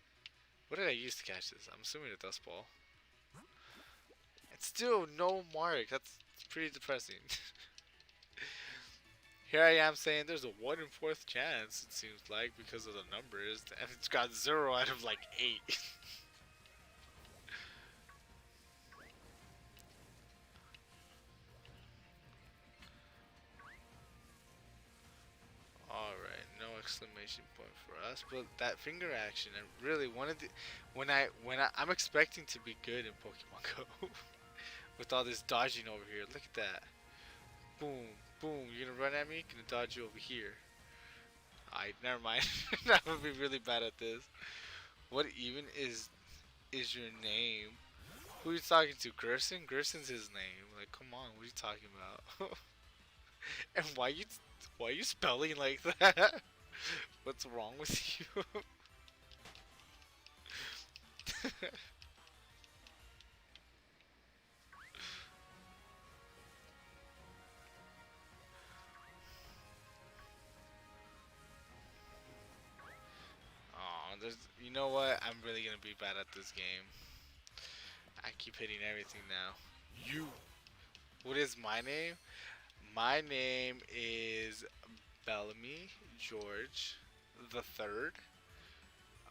What did I use to catch this? I'm assuming a Dust Ball. It's still no mark. That's pretty depressing. Here I am saying there's a 1 in 4th chance, it seems like, because of the numbers, and it's got 0 out of like 8. Alright, no exclamation point for us, but that finger action, I really wanted to, I'm expecting to be good in Pokemon Go. With all this dodging over here, look at that. Boom, boom, you're gonna run at me? Gonna dodge you over here. I never mind. I would be really bad at this. What even is your name? Who are you talking to? Gerson? Gerson's his name. Like, come on, what are you talking about? And why you spelling like that? What's wrong with you? Oh, there's. You know what? I'm really gonna be bad at this game. I keep hitting everything now. You. What is my name? My name is Bellamy George the Third.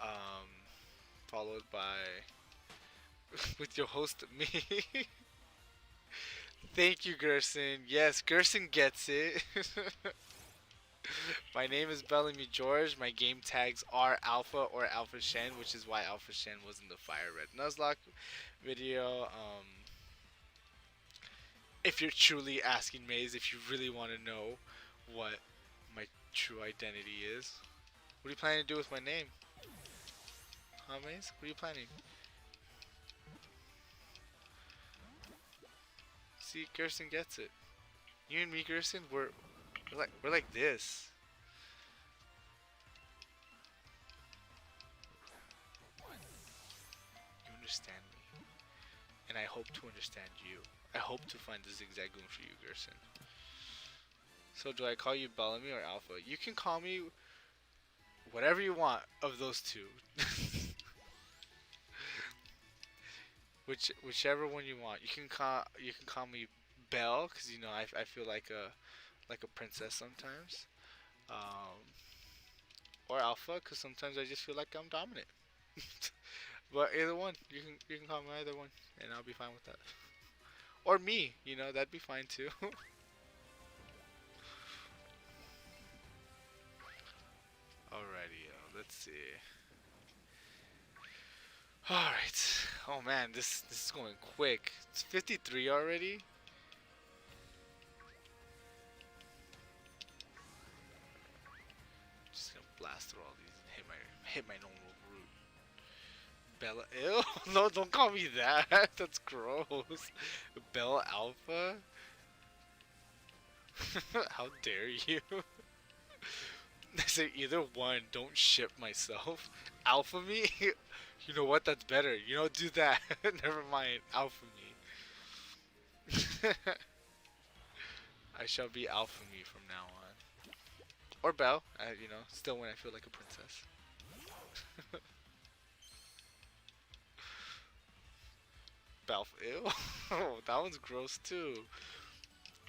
Um, followed by with your host me. Thank you, Gerson. Yes, Gerson gets it. My name is Bellamy George. My game tags are Alpha or Alpha Shen, which is why Alpha Shen was in the Fire Red Nuzlocke video. If you're truly asking Maze, if you really want to know what my true identity is, what are you planning to do with my name? Huh, Maze? What are you planning? See, Gerson gets it. You and me, Gerson, we're like this. You understand me, and I hope to understand you. I hope to find the zigzag goon for you, Gerson. So do I call you Bellamy or Alpha? You can call me whatever you want of those two. Whichever one you want. You can call me Belle because I feel like a princess sometimes. Um, or Alpha because sometimes I just feel like I'm dominant. But either one, you can call me either one, and I'll be fine with that. Or me, that'd be fine too. Alrighty, let's see. Alright. Oh man, this is going quick. It's 53 already. Just gonna blast through all these and hit my normal route. Bella, ew, no, don't call me that. That's gross. Bella Alpha. How dare you? I say either one. Don't ship myself. Alpha me. You know what? That's better. Do that. Never mind. Alpha me. I shall be Alpha me from now on. Or Belle. Still when I feel like a princess. Belle. Ew. That one's gross too.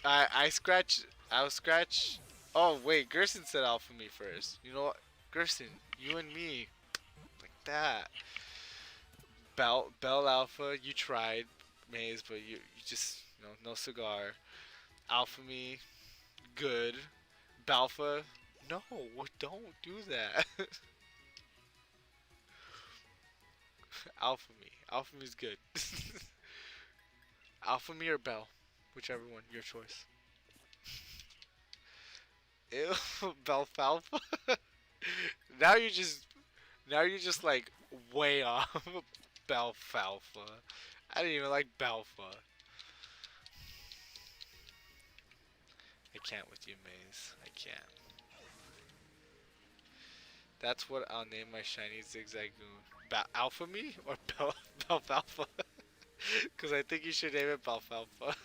I scratch. I'll scratch. Oh wait, Gerson said Alpha me first. You know what? Gerson, you and me, like that. Bell Alpha, you tried Maze, but you just no cigar. Alpha me, good. Balfa, no, don't do that. Alpha me's good. Alpha me or Bell, whichever one, your choice. Ew, Belfalfa. now you're just now you're just like way off. Belfalfa. I didn't even like Balfa. I can't with you, Maze. I can't. That's what I'll name my shiny zigzagoon. Alpha me or Belfalfa? Because I think you should name it Belfalfa.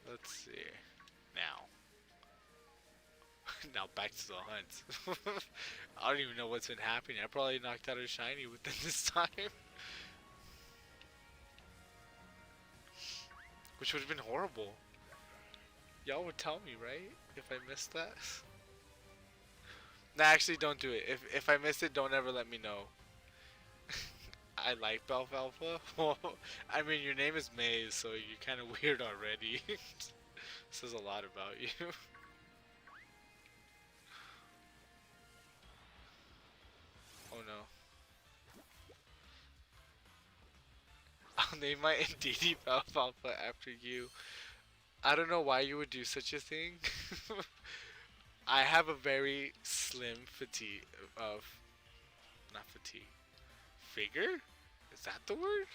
Let's see. Now. Now back to the hunt. I don't even know what's been happening. I probably knocked out a shiny within this time. Which would have been horrible. Y'all would tell me, right? If I missed that? Nah, actually don't do it. If I missed it, don't ever let me know. I like Belfalfa. Well, I mean, your name is Maze, so you're kind of weird already. Says a lot about you. Oh no. I'll name my Indeedee Belfalfa after you. I don't know why you would do such a thing. I have a very slim fatigue of not fatigue. Figure? Is that the word?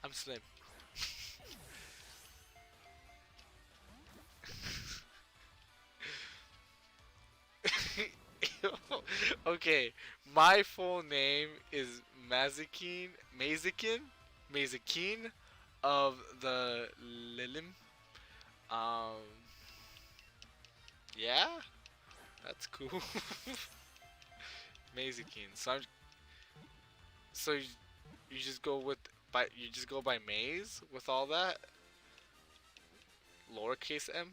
I'm slim. Okay, my full name is Mazikin of the Lilim. Um, yeah, that's cool. Mazikin. So you just go with you just go by Maze with all that lowercase m.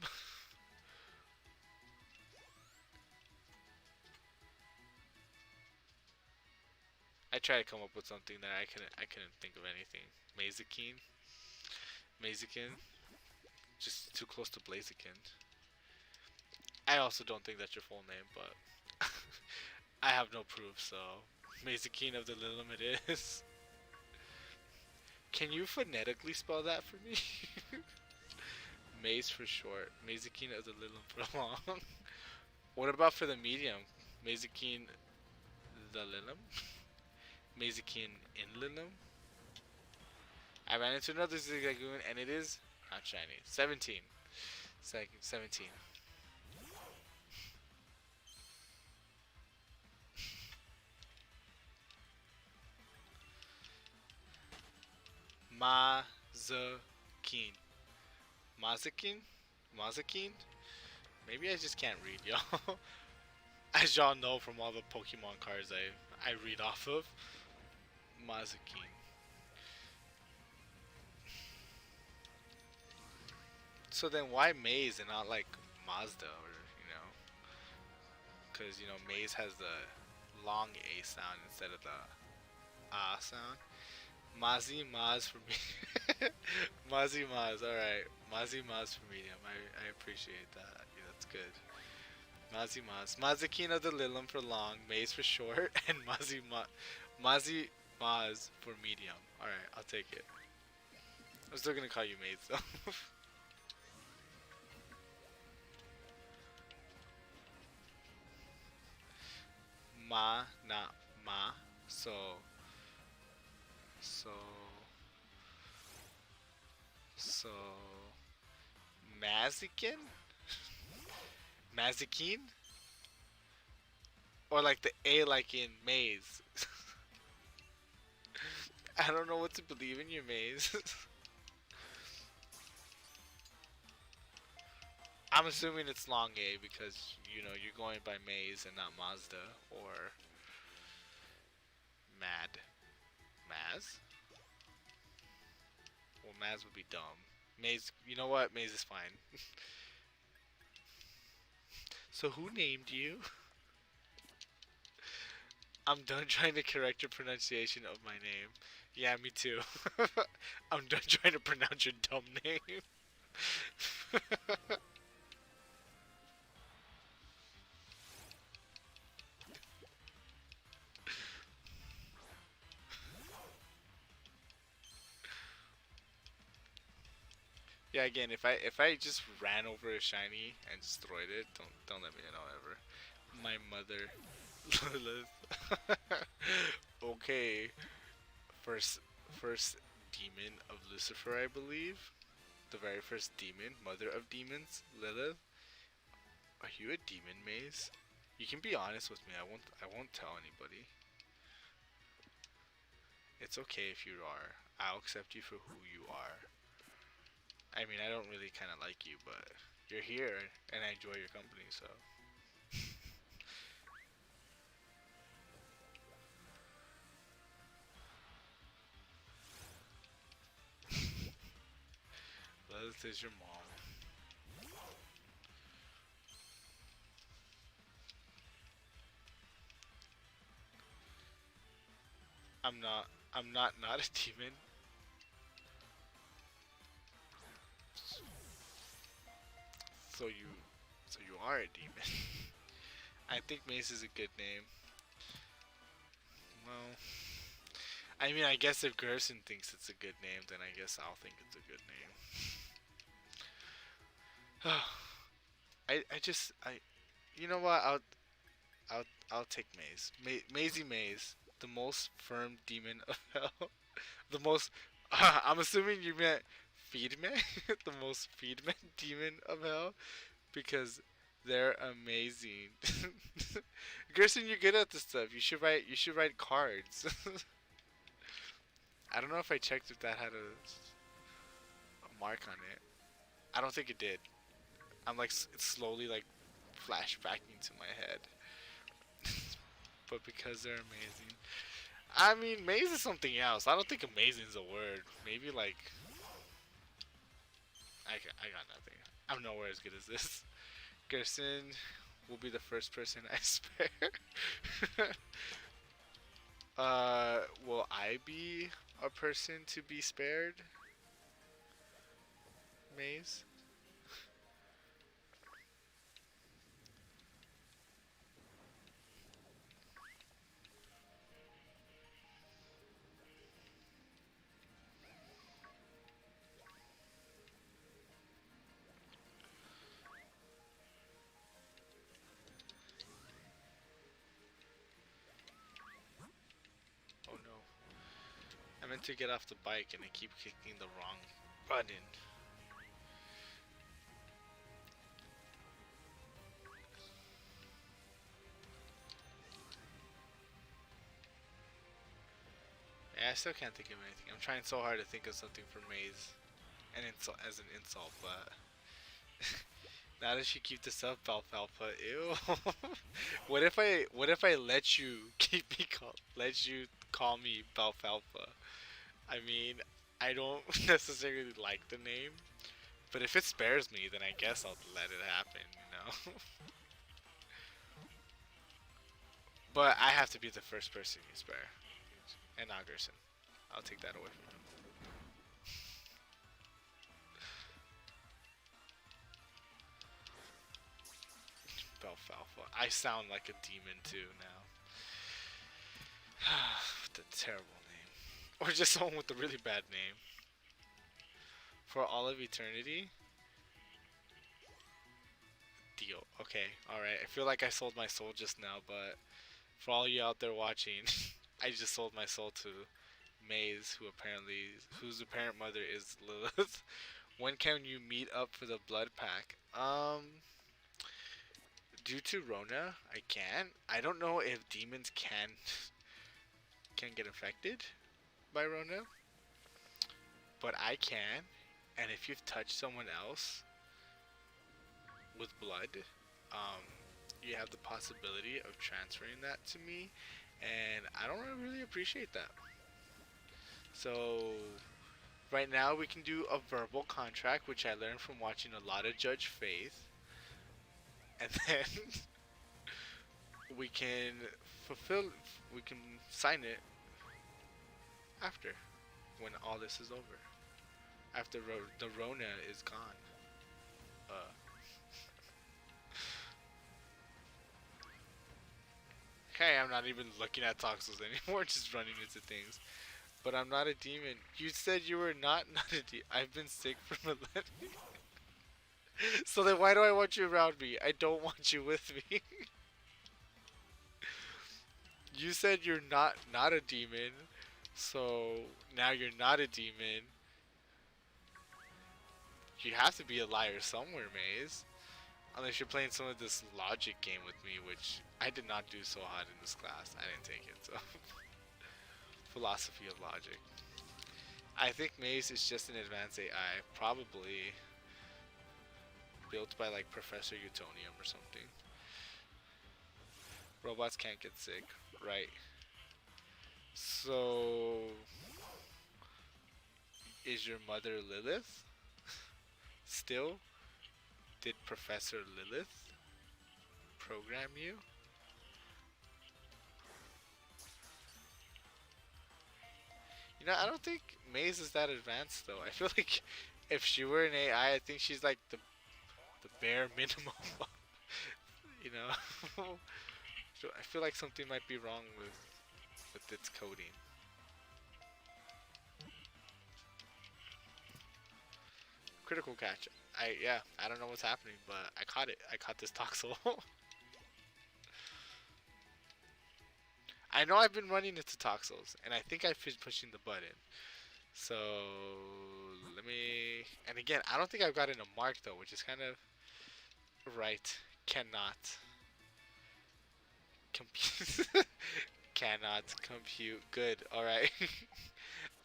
I tried to come up with something that I couldn't think of anything. Mazikin, Mazikin, just too close to Blaziken. I also don't think that's your full name, but I have no proof, so Mazikin of the Lilim it is. Can you phonetically spell that for me? Maze for short. Mazikin of the Lilim for long. What about for the medium? Mazikin the Lilim? Mazikin in Lilim? I ran into another Zigzagoon and it is not shiny. 17. 17. Mazakin. Mazakin? Mazakin? Maybe I just can't read, y'all. As y'all know from all the Pokemon cards I read off of. Mazakin. So then why Maze and not like Mazda or, because, Maze has the long A sound instead of the Ah sound. Mazi Maz for me. Mazi Maz, alright. Mazi Maz for medium. I appreciate that. Yeah, that's good. Mazi Maz. Mazakina the Lilim for long, Maze for short, and Mazi Maz for medium. Alright, I'll take it. I'm still gonna call you Maze though. Ma, not Ma. So, so, so, Mazikin? Mazikin? Or like the A like in Maze. I don't know what to believe in your Maze. I'm assuming it's long A because, you're going by Maze and not Mazda or Mad. Maz? Well, Maz would be dumb. Maze, you know what? Maze is fine. So who named you? I'm done trying to correct your pronunciation of my name. Yeah, me too. I'm done trying to pronounce your dumb name. Yeah, again, if I just ran over a shiny and destroyed it, don't let me know ever. My mother, Lilith. Okay, first demon of Lucifer, I believe. The very first demon, mother of demons, Lilith. Are you a demon, Maze? You can be honest with me. I won't tell anybody. It's okay if you are. I'll accept you for who you are. I mean, I don't really kind of like you, but you're here and I enjoy your company, so. Lilith is your mom. I'm not a demon. So you are a demon. I think Mace is a good name. Well, I mean, I guess if Gerson thinks it's a good name, then I guess I'll think it's a good name. You know what? I'll take Maze. Maisie Maze, the most firm demon of hell. The most. I'm assuming you meant Feedman, the most Feedman demon of hell, because They're amazing. Gerson, you're good at this stuff. You should write cards. I don't know if I checked if that had a mark on it. I don't think it did. I'm like it's slowly like flashbacking to my head. But because they're amazing. I mean, maze is something else. I don't think amazing is a word. Maybe like I got nothing. I'm nowhere as good as this. Gerson will be the first person I spare. Will I be a person to be spared? Maze? Oh no. I meant to get off the bike and I keep kicking the wrong button. Yeah, I still can't think of anything. I'm trying so hard to think of something for Maze, and insult as an insult, but now that you keep this up, Alfalfa, ew. What if I let you let you call me Alfalfa? I mean, I don't necessarily like the name, but if it spares me, then I guess I'll let it happen, you know. But I have to be the first person you spare, and not Gerson. I'll take that away from him. Alfalfa. I sound like a demon too now. What a terrible name. Or just someone with a really bad name. For all of eternity? Deal. Okay, alright. I feel like I sold my soul just now, but for all you out there watching, I just sold my soul to Maze, whose apparent mother is Lilith. When can you meet up for the blood pack? Due to Rona, I can't. I don't know if demons can get affected by Rona, but I can. And if you've touched someone else with blood, um, you have the possibility of transferring that to me, and I don't really appreciate that. So right now we can do a verbal contract, which I learned from watching a lot of Judge Faith, and then we can fulfill, we can sign it after, when all this is over, after the Rona is gone. Uh, okay, I'm not even looking at Toxels anymore, just running into things. But I'm not a demon. You said you were not a demon. I've been sick for millennia. So then why do I want you around me? I don't want you with me. You said you're not a demon. So now you're not a demon. You have to be a liar somewhere, Maze. Unless you're playing some of this logic game with me, which I did not do so hot in this class. I didn't take it, so. Philosophy of logic. I think Maze is just an advanced AI, probably built by like Professor Utonium or something. Robots can't get sick, right? So, is your mother Lilith? Still? Did Professor Lilith program you? You know, I don't think Maze is that advanced though. I feel like if she were an AI, I think she's like the bare minimum. You know, so I feel like something might be wrong with its coding. Critical catch. I don't know what's happening, but I caught it. I caught this Toxel. I know I've been running into Toxels, and I think I've been pushing the button. So let me. And again, I don't think I've gotten a mark though, which is kind of right. cannot compute. Cannot compute. Good. All right.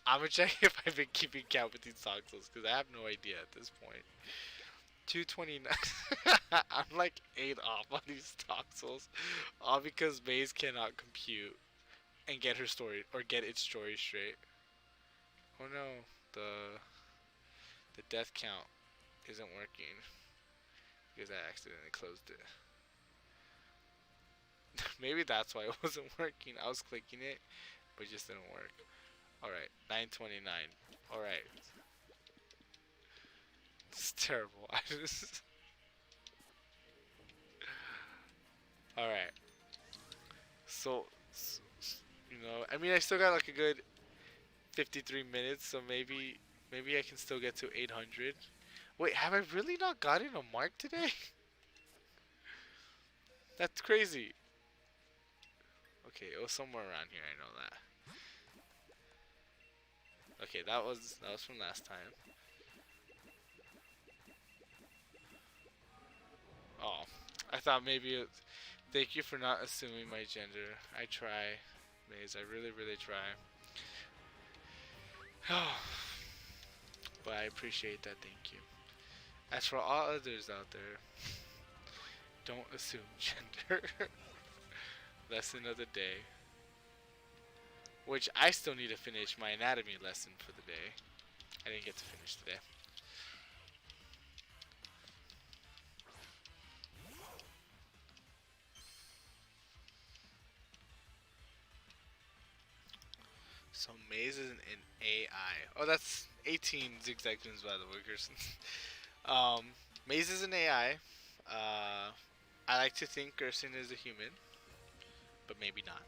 I'm gonna check if I've been keeping count with these toxels because I have no idea at this point. 229. I'm like 8 off on these toxels, all because Maze cannot compute and get her story or get its story straight. Oh no, the death count isn't working because I accidentally closed it. Maybe that's why it wasn't working. I was clicking it, but it just didn't work. Alright, 929. Alright. It's terrible. I just. Alright. So, you know, I mean, I still got like a good 53 minutes, so maybe I can still get to 800. Wait, have I really not gotten a mark today? That's crazy. Okay, it was somewhere around here, I know that. Okay, that was from last time. Oh, I thought maybe it. Thank you for not assuming my gender. I try, Maze. I really, really try. But I appreciate that. Thank you. As for all others out there, don't assume gender. Lesson of the day. Which I still need to finish my anatomy lesson for the day. I didn't get to finish today. So Maze is an AI. Oh, that's 18 zigzag tunes by the way, Gerson. Maze is an AI. I like to think Gerson is a human, but maybe not.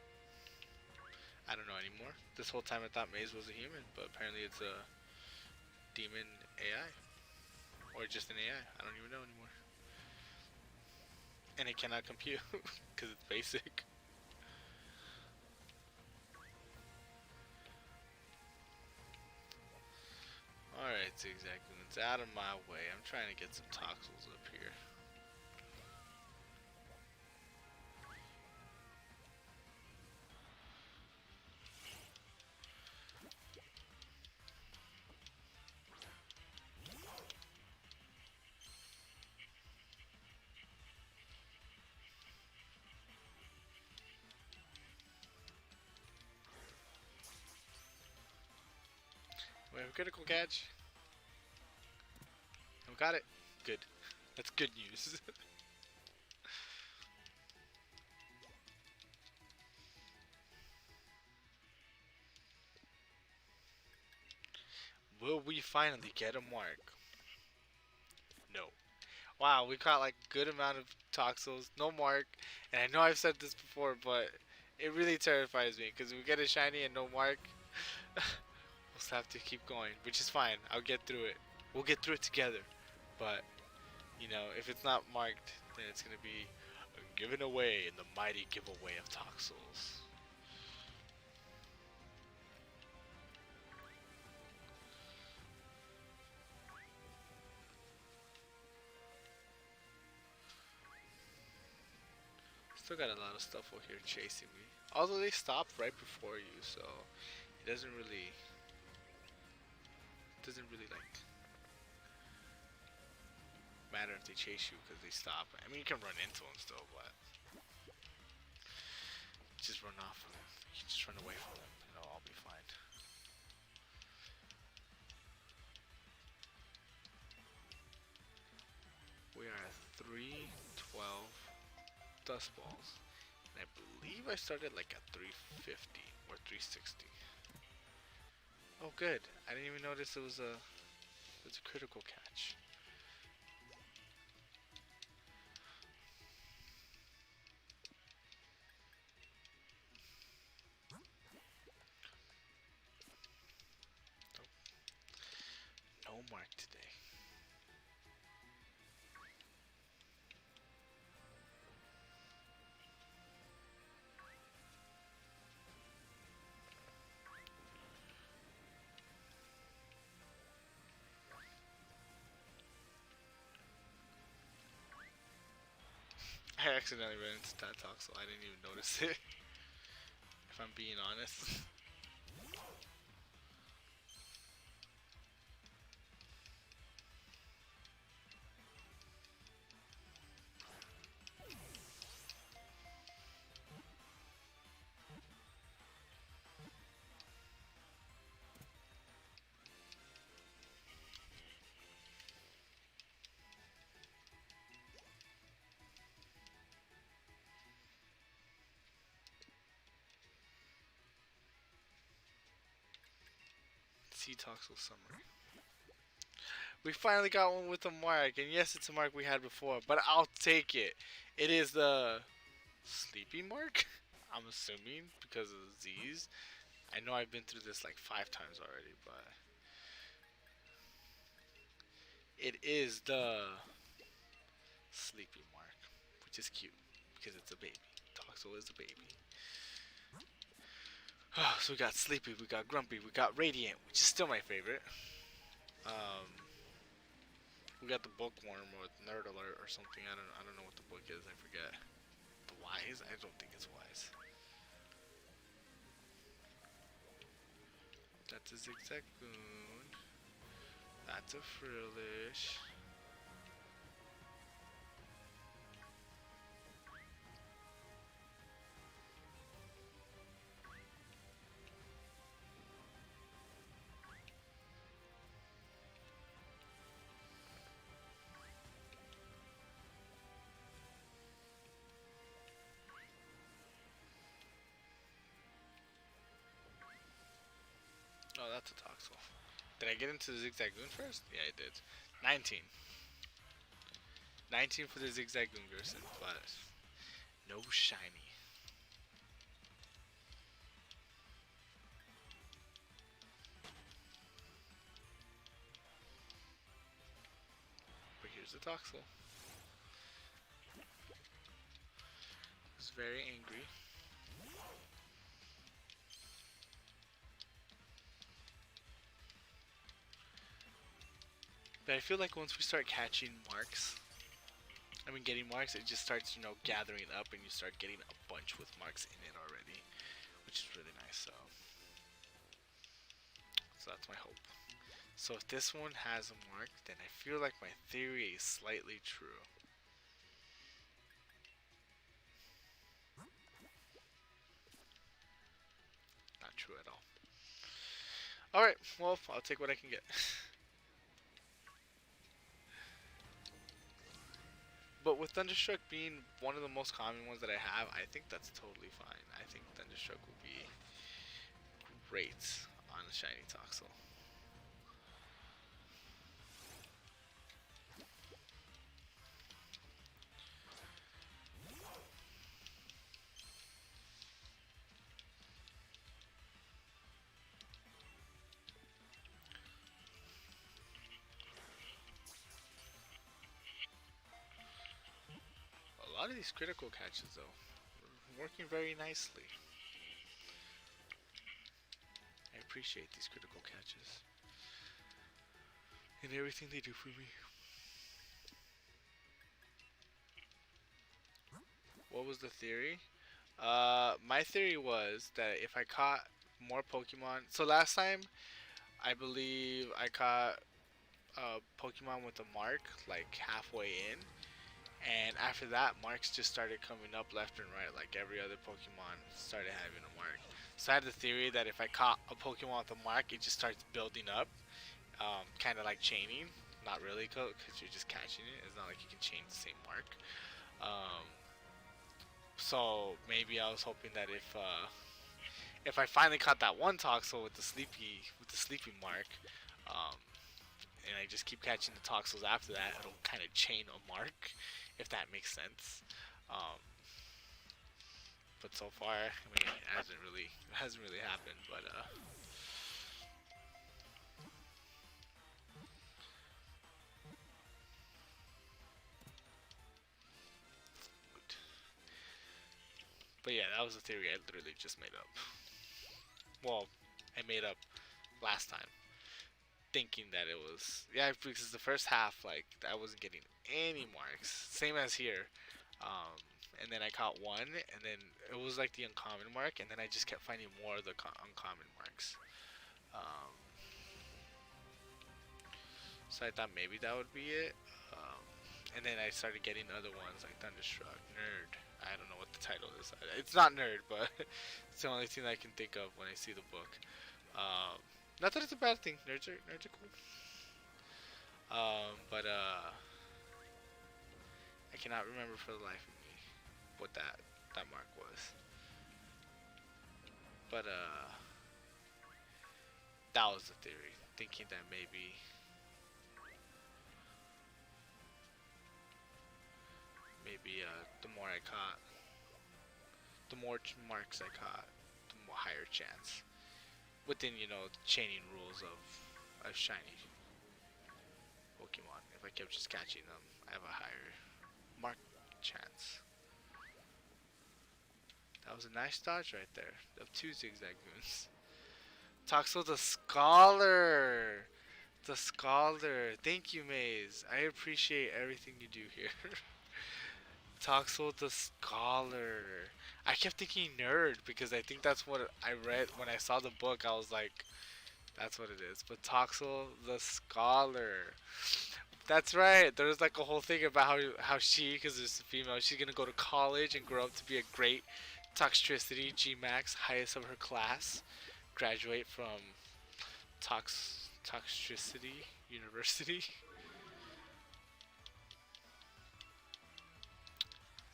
I don't know anymore. This whole time I thought Maze was a human, but apparently it's a demon AI. Or just an AI. I don't even know anymore. And it cannot compute, because it's basic. Alright, Zigzag Moons, out of my way. I'm trying to get some Toxels up here. We have a critical catch. We got it. Good. That's good news. Will we finally get a mark? No. Wow, we caught like good amount of Toxels, no mark, and I know I've said this before, but it really terrifies me because we get a shiny and no mark. We'll just have to keep going, which is fine. I'll get through it. We'll get through it together. But you know, if it's not marked, then it's gonna be given away in the mighty giveaway of Toxels. Still got a lot of stuff over here chasing me. Although they stopped right before you, so it doesn't really like matter if they chase you because they stop. I mean, you can run into them still, but just run off of them. You can just run away from them, and it'll all be fine. We are at 312 dust balls. And I believe I started like at 350 or 360. Oh good. I didn't even notice it was a critical catch. No mark today. I accidentally ran into that Toxel. I didn't even notice it. If I'm being honest. Sea Toxel summary. We finally got one with a mark, and yes, it's a mark we had before, but I'll take it. It is the sleepy mark. I'm assuming because of the Z's. I know I've been through this like 5 times already, but it is the sleepy mark, which is cute because it's a baby. Toxel is a baby. So we got sleepy, we got grumpy, we got radiant, which is still my favorite. Um, we got the bookworm or nerd alert or something. I don't know what the book is. I forget. The wise? I don't think it's wise. That's a zigzag boon. That's a frillish. Oh, that's a Toxel. Did I get into the Zigzagoon first? Yeah, I did. 19. 19 for the Zigzagoon Gerson, but no shiny. But here's the Toxel. He's very angry. But I feel like once we start catching marks, getting marks, it just starts, gathering up, and you start getting a bunch with marks in it already, which is really nice. So that's my hope. So if this one has a mark, then I feel like my theory is slightly true. Not true at all. Alright, well, I'll take what I can get. But with Thunderstruck being one of the most common ones that I have, I think that's totally fine. I think Thunderstruck will be great on a shiny Toxel. A lot of these critical catches, though, working very nicely. I appreciate these critical catches and everything they do for me. What was the theory? My theory was that if I caught more Pokemon, so last time I believe I caught a Pokemon with a mark like halfway in, and after that, marks just started coming up left and right. Like every other Pokemon started having a mark. So I had the theory that if I caught a Pokemon with a mark, it just starts building up, kind of like chaining. Not really, because you're just catching it. It's not like you can chain the same mark. Um, so maybe I was hoping that if I finally caught that one Toxel with the sleepy mark, um, and I just keep catching the Toxels after that, it'll kind of chain a mark, if that makes sense. Um, but so far, it hasn't really happened. But yeah, that was a theory I literally just made up. Well, I made up last time, thinking that it was, yeah, because the first half, like, I wasn't getting any marks. Same as here. Um, and then I caught one, and then it was like the uncommon mark, and then I just kept finding more of the uncommon marks. Um, so I thought maybe that would be it. Um, and then I started getting other ones like Thunderstruck, Nerd. I don't know what the title is. It's not Nerd, but it's the only thing I can think of when I see the book. Not that it's a bad thing. Nerds are cool. But I cannot remember for the life of me what that mark was. But that was the theory, thinking that maybe the more I caught, the more marks I caught, the more higher chance. Within the chaining rules of a shiny Pokemon. If I kept just catching them, I have a higher mark chance. That was a nice dodge right there. Of two zigzag moons. Toxel the Scholar! The Scholar. Thank you, Maze. I appreciate everything you do here. Toxel the Scholar. I kept thinking nerd because I think that's what I read when I saw the book. I was like, that's what it is. But Toxel the Scholar. That's right. There's like a whole thing about how she, because it's a female, she's gonna go to college and grow up to be a great Toxtricity G Max, highest of her class. Graduate from Toxtricity University.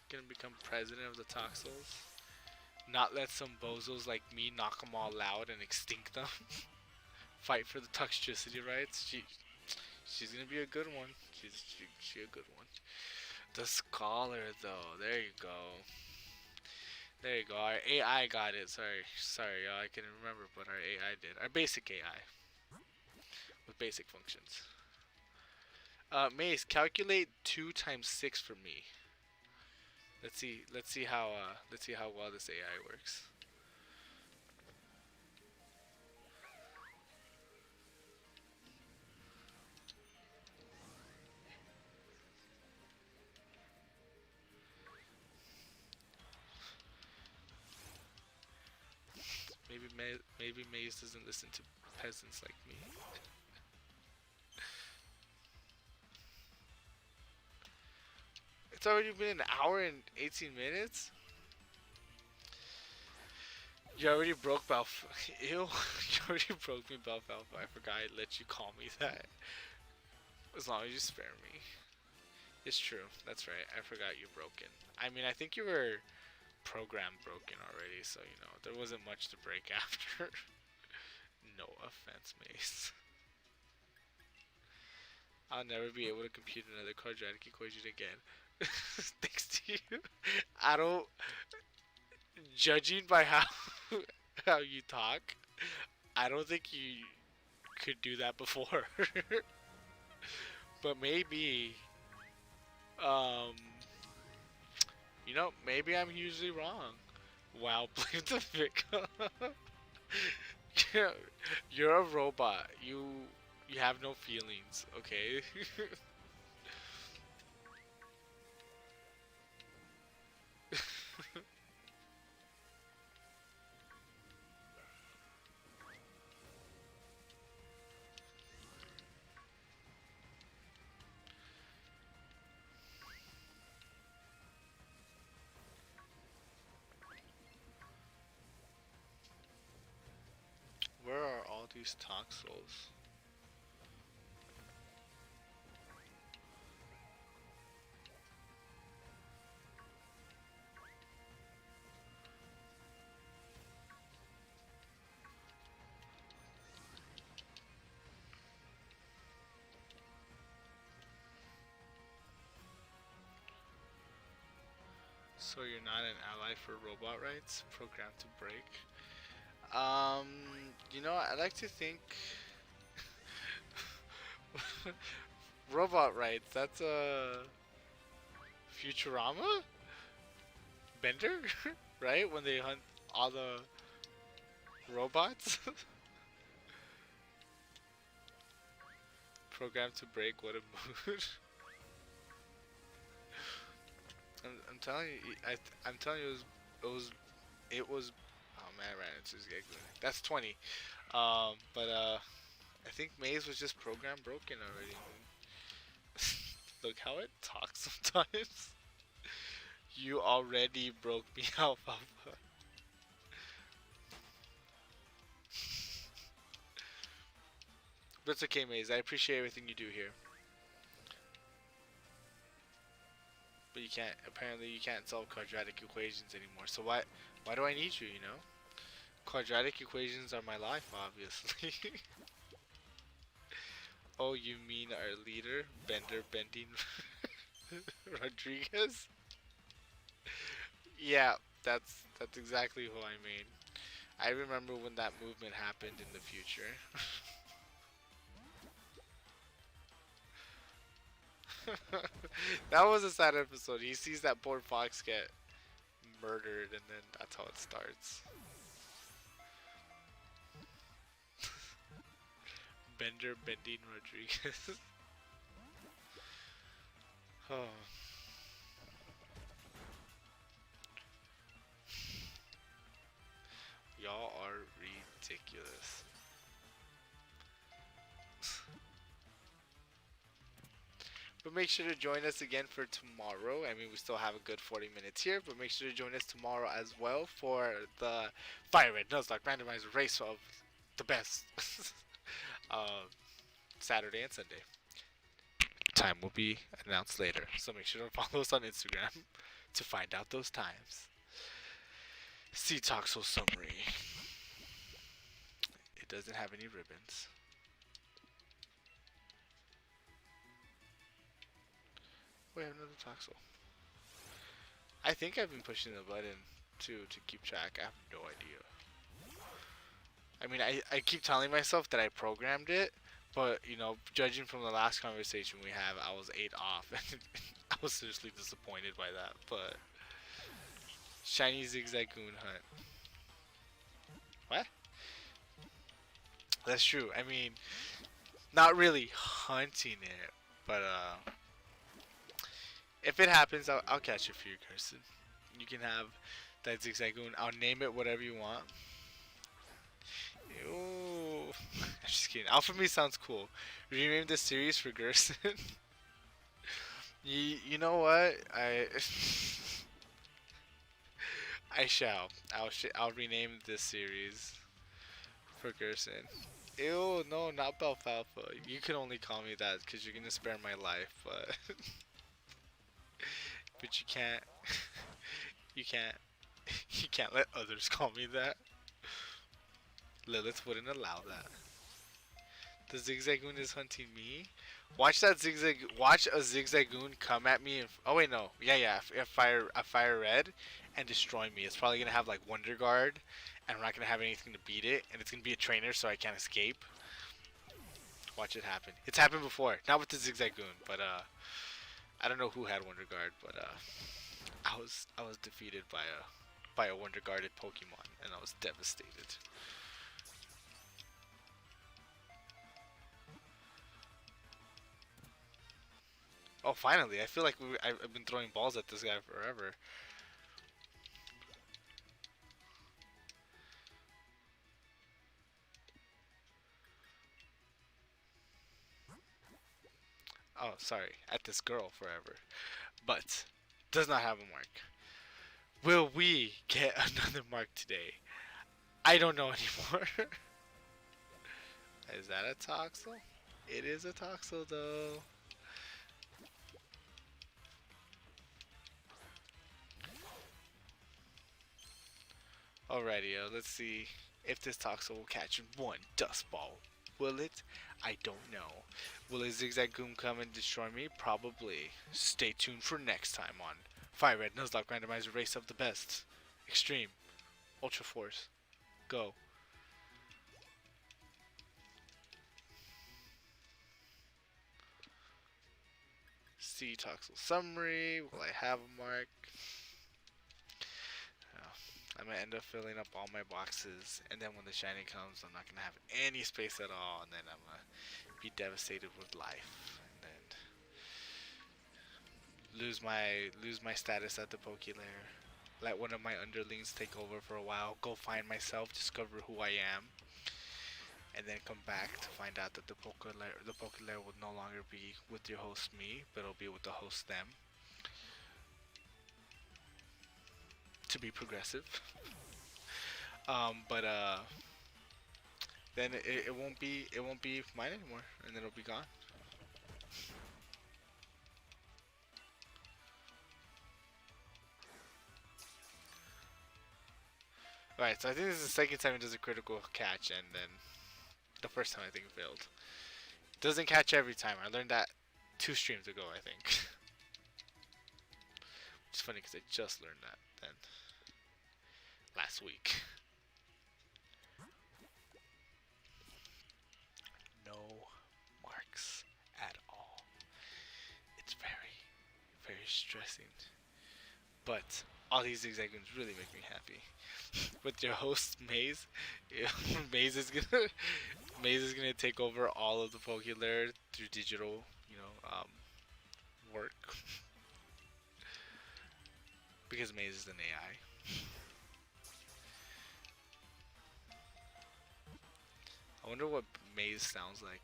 Gonna become president of the Toxels. Not let some bozos like me knock them all out and extinct them. Fight for the Toxtricity rights. She's gonna be a good one. She a good one. The Scholar though. There you go. There you go. Our AI got it. Sorry, y'all. I couldn't remember, but our AI did. Our basic AI with basic functions. Mace, calculate 2 times 6 for me. Let's see. Let's see how well this AI works. Maybe Maze doesn't listen to peasants like me. It's already been an hour and 18 minutes? You already broke Balf. Ew. You already broke me, Balfalfa. I forgot I let you call me that. As long as you spare me. It's true. That's right. I forgot you're broken. I mean, I think you were programmed broken already, so, there wasn't much to break after. No offense, Mace. I'll never be able to compute another quadratic equation again. Thanks to you. I don't. Judging by how how you talk, I don't think you could do that before. But maybe, um, maybe I'm usually wrong. Wow, blame the victim. You're a robot. You have no feelings, okay? Where are all these Toxels? So you're not an ally for robot rights? Programmed to break? I like to think robot rights, that's a Futurama? Bender? Right? When they hunt all the robots? Programmed to break, what a mood. I'm telling you, I'm telling you, it was, it was. Oh man, I ran into this guy. That's 20. But I think Maze was just program broken already. Look how it talks sometimes. You already broke me out, Papa. But it's okay, Maze. I appreciate everything you do here. But you can't. Apparently, you can't solve quadratic equations anymore. So why do I need you? You know, quadratic equations are my life, obviously. Oh, you mean our leader, Bender Bending Rodriguez? Yeah, that's exactly who I mean. I remember when that movement happened in the future. That was a sad episode. He sees that poor fox get murdered, and then that's how it starts. Bender Bending Rodriguez. Oh, y'all are ridiculous. But make sure to join us again for tomorrow. I mean, we still have a good 40 minutes here, but make sure to join us tomorrow as well for the Fire Red Nuzlocke randomizer race of the best. uh, Saturday and Sunday. Time will be announced later, so make sure to follow us on Instagram to find out those times. See Toxel summary. It doesn't have any ribbons. We have another Toxel. I think I've been pushing the button to keep track. I have no idea. I mean, I keep telling myself that I programmed it, but you know, judging from the last conversation we have, I was 8 off, and I was seriously disappointed by that. But shiny zigzagoon hunt. What? That's true. I mean, not really hunting it, but if it happens, I'll catch it for you, Kirsten. You can have that zigzagoon. I'll name it whatever you want. Ooh. I'm just kidding. Alpha Me sounds cool. Rename the series for Gerson. You know what? I shall. I'll rename this series for Gerson. Ew, no, not Belfalfa. You can only call me that because you're gonna spare my life, but but you can't. You can't. You can't let others call me that. Lilith wouldn't allow that. The Zigzagoon is hunting me. Watch that zigzag. Watch a Zigzagoon come at me. And, oh wait, no. Yeah. If I fire red and destroy me, it's probably gonna have like Wonder Guard, and I'm not gonna have anything to beat it, and it's gonna be a trainer, so I can't escape. Watch it happen. It's happened before, not with the Zigzagoon, but I don't know who had Wonder Guard, but I was defeated by a Wonder Guarded Pokemon, and I was devastated. Oh, finally! I feel like I've been throwing balls at this guy forever. Oh, sorry, at this girl forever. But does not have a mark. Will we get another mark today? I don't know anymore. Is that a Toxel? It is a Toxel though. Alrighty, let's see if this Toxel will catch one dust ball. Will it? I don't know. Will a Zigzagoon come and destroy me? Probably. Stay tuned for next time on Fire Red Nuzlocke Randomizer Race of the Best. Extreme. Ultra Force. Go. See Toxel summary. Will I have a mark? I'm gonna end up filling up all my boxes, and then when the shiny comes, I'm not gonna have any space at all, and then I'm gonna be devastated with life. And then lose my status at the Poke Lair. Let one of my underlings take over for a while. Go find myself, discover who I am, and then come back to find out that the Poke Lair will no longer be with your host me, but it'll be with the host them. To be progressive. But then it won't be mine anymore, and then it'll be gone. Alright, so I think this is the second time it does a critical catch, and then the first time I think it failed. Doesn't catch every time. I learned that 2 streams ago, I think. It's funny because I just learned that then last week. No marks at all. It's very, very stressing. But all these executives really make me happy. With your host Maze, Maze is gonna Maze is gonna take over all of the Pokelair through digital, work because Maze is an AI. I wonder what Maze sounds like.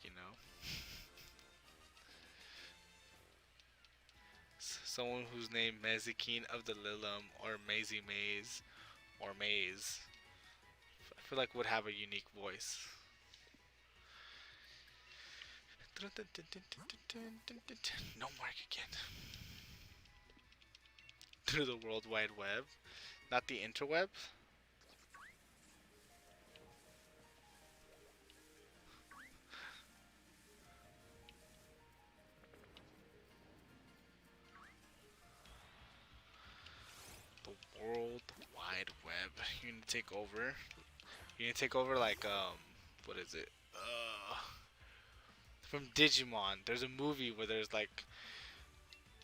Someone who's named Mezikine of the Lilum or Maisie Maze or Maze. I feel like would have a unique voice. No mark again. Through the World Wide Web, not the interweb. The World Wide Web. You're gonna take over. You're gonna take over like what is it? From Digimon. There's a movie where there's like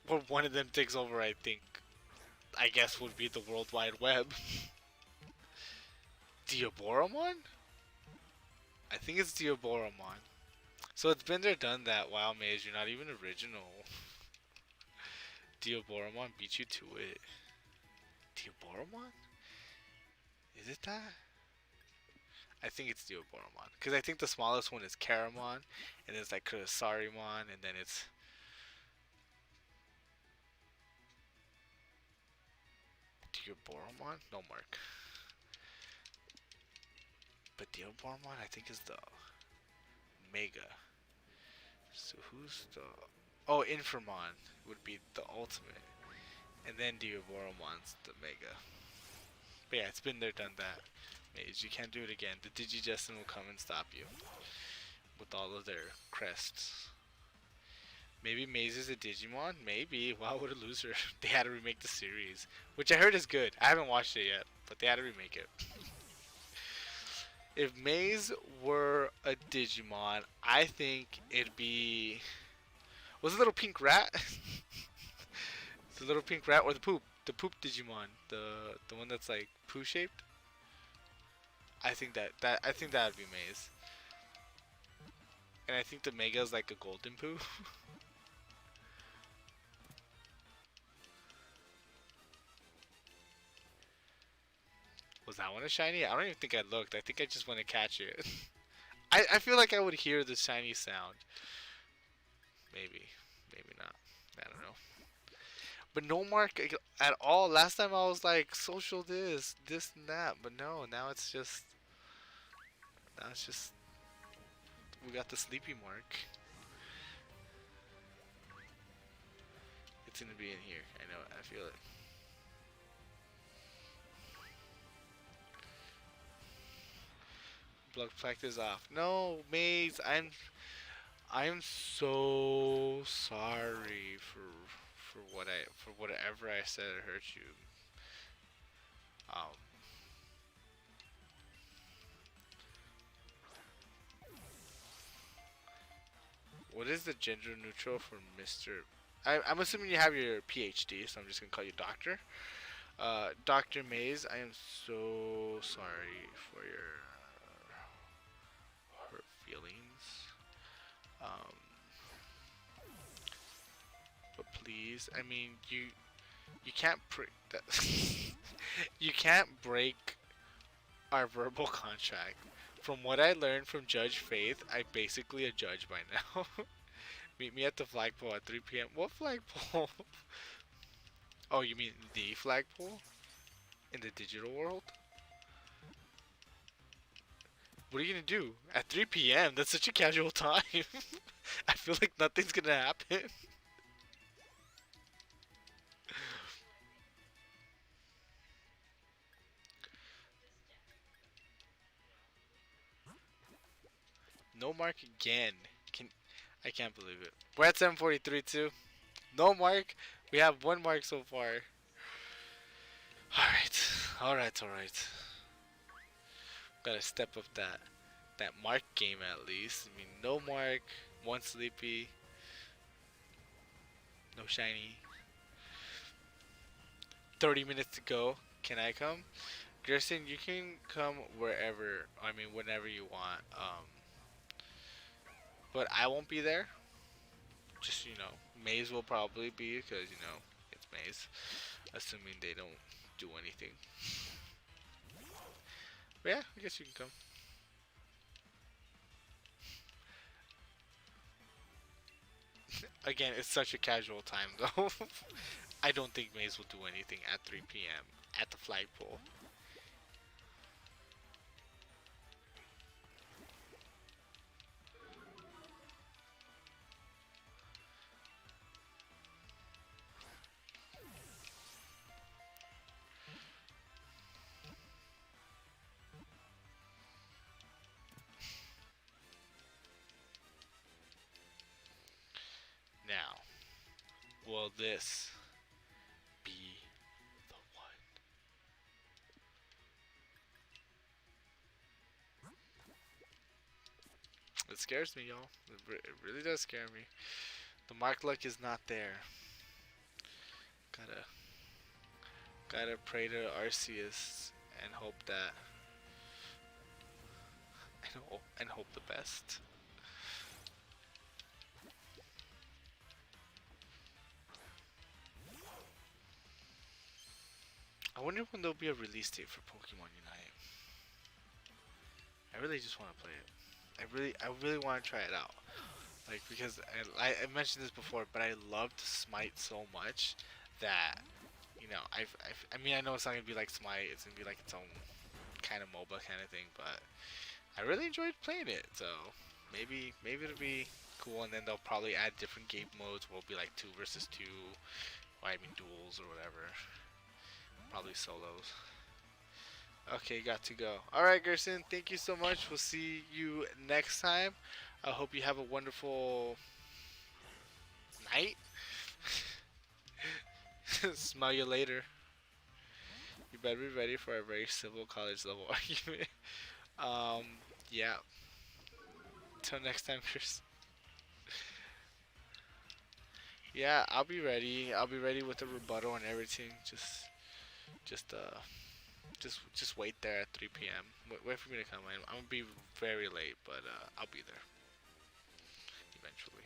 where one of them takes over. I think. I guess would be the World Wide Web. Diaboromon? I think it's Diaboromon. So it's been there, done that. Wow, Maze, you're not even original. Diaboromon beat you to it. Diaboromon? Is it that? I think it's Diaboromon. Because I think the smallest one is Karamon, and it's like Kurasarimon, and then it's... Diaboromon? No mark. But Diaboromon, I think, is the Mega. So who's the... Oh, Inframon would be the ultimate. And then Diaboromon's the Mega. But yeah, it's been there, done that. Mage, you can't do it again. The Digijestin will come and stop you. With all of their crests. Maybe Maze is a Digimon? Maybe. Wow, what a loser. They had to remake the series. Which I heard is good. I haven't watched it yet. But they had to remake it. If Maze were a Digimon, I think it'd be... Was it a little pink rat? The little pink rat or the poop? The poop Digimon. The one that's like poo shaped? I think that'd be Maze. And I think the Mega is like a golden poo. Was that one a shiny? I don't even think I looked. I think I just want to catch it. I feel like I would hear the shiny sound. Maybe. Maybe not. I don't know. But no mark at all. Last time I was like, social this and that. But no, now it's just... Now it's just... We got the sleepy mark. It's gonna be in here. I know it. I feel it. Blood practice off. No, Maze, I'm so sorry for whatever I said hurt you. Um what is the gender neutral for Mr. I'm assuming you have your PhD, so I'm just gonna call you Doctor. Dr. Maze, I am so sorry for your hurt feelings. But please. I mean, you can't that. You can't break our verbal contract. From what I learned from Judge Faith, I'm basically a judge by now. Meet me at the flagpole at 3 p.m. What flagpole? Oh, you mean the flagpole in the digital world? What are you gonna do at 3 p.m.? That's such a casual time. I feel like nothing's gonna happen. No mark again. Can I can't believe it. We're at 7:43 too. No mark. We have one mark so far. All right, all right, all right. Gotta step up that mark game at least. I mean, no mark, one sleepy, no shiny. 30 minutes to go. Can I come? Gerson, you can come wherever. I mean, whenever you want. But I won't be there. Just Maze will probably be because it's Maze. Assuming they don't do anything. But yeah, I guess you can come. Again, it's such a casual time though. I don't think Maze will do anything at 3 p.m. at the flagpole. Now, will this be the one? It scares me, y'all. It really does scare me. The mark luck is not there. Gotta pray to Arceus and hope that and hope the best. I wonder when there'll be a release date for Pokemon Unite. I really just want to play it. I really want to try it out. Like because I mentioned this before, but I loved Smite so much that I mean I know it's not gonna be like Smite. It's gonna be like its own kind of MOBA kind of thing, but I really enjoyed playing it. So maybe it'll be cool, and then they'll probably add different game modes. Will be like 2 versus 2, or I mean duels or whatever. Probably solos. Okay, got to go. Alright, Gerson, thank you so much. We'll see you next time. I hope you have a wonderful night. Smell you later. You better be ready for a very civil college level argument. Um, yeah. Till next time, Chris. Yeah, I'll be ready. I'll be ready with the rebuttal and everything. Just, uh, just wait there at 3 p.m. Wait for me to come in. I'm gonna be very late, but I'll be there eventually.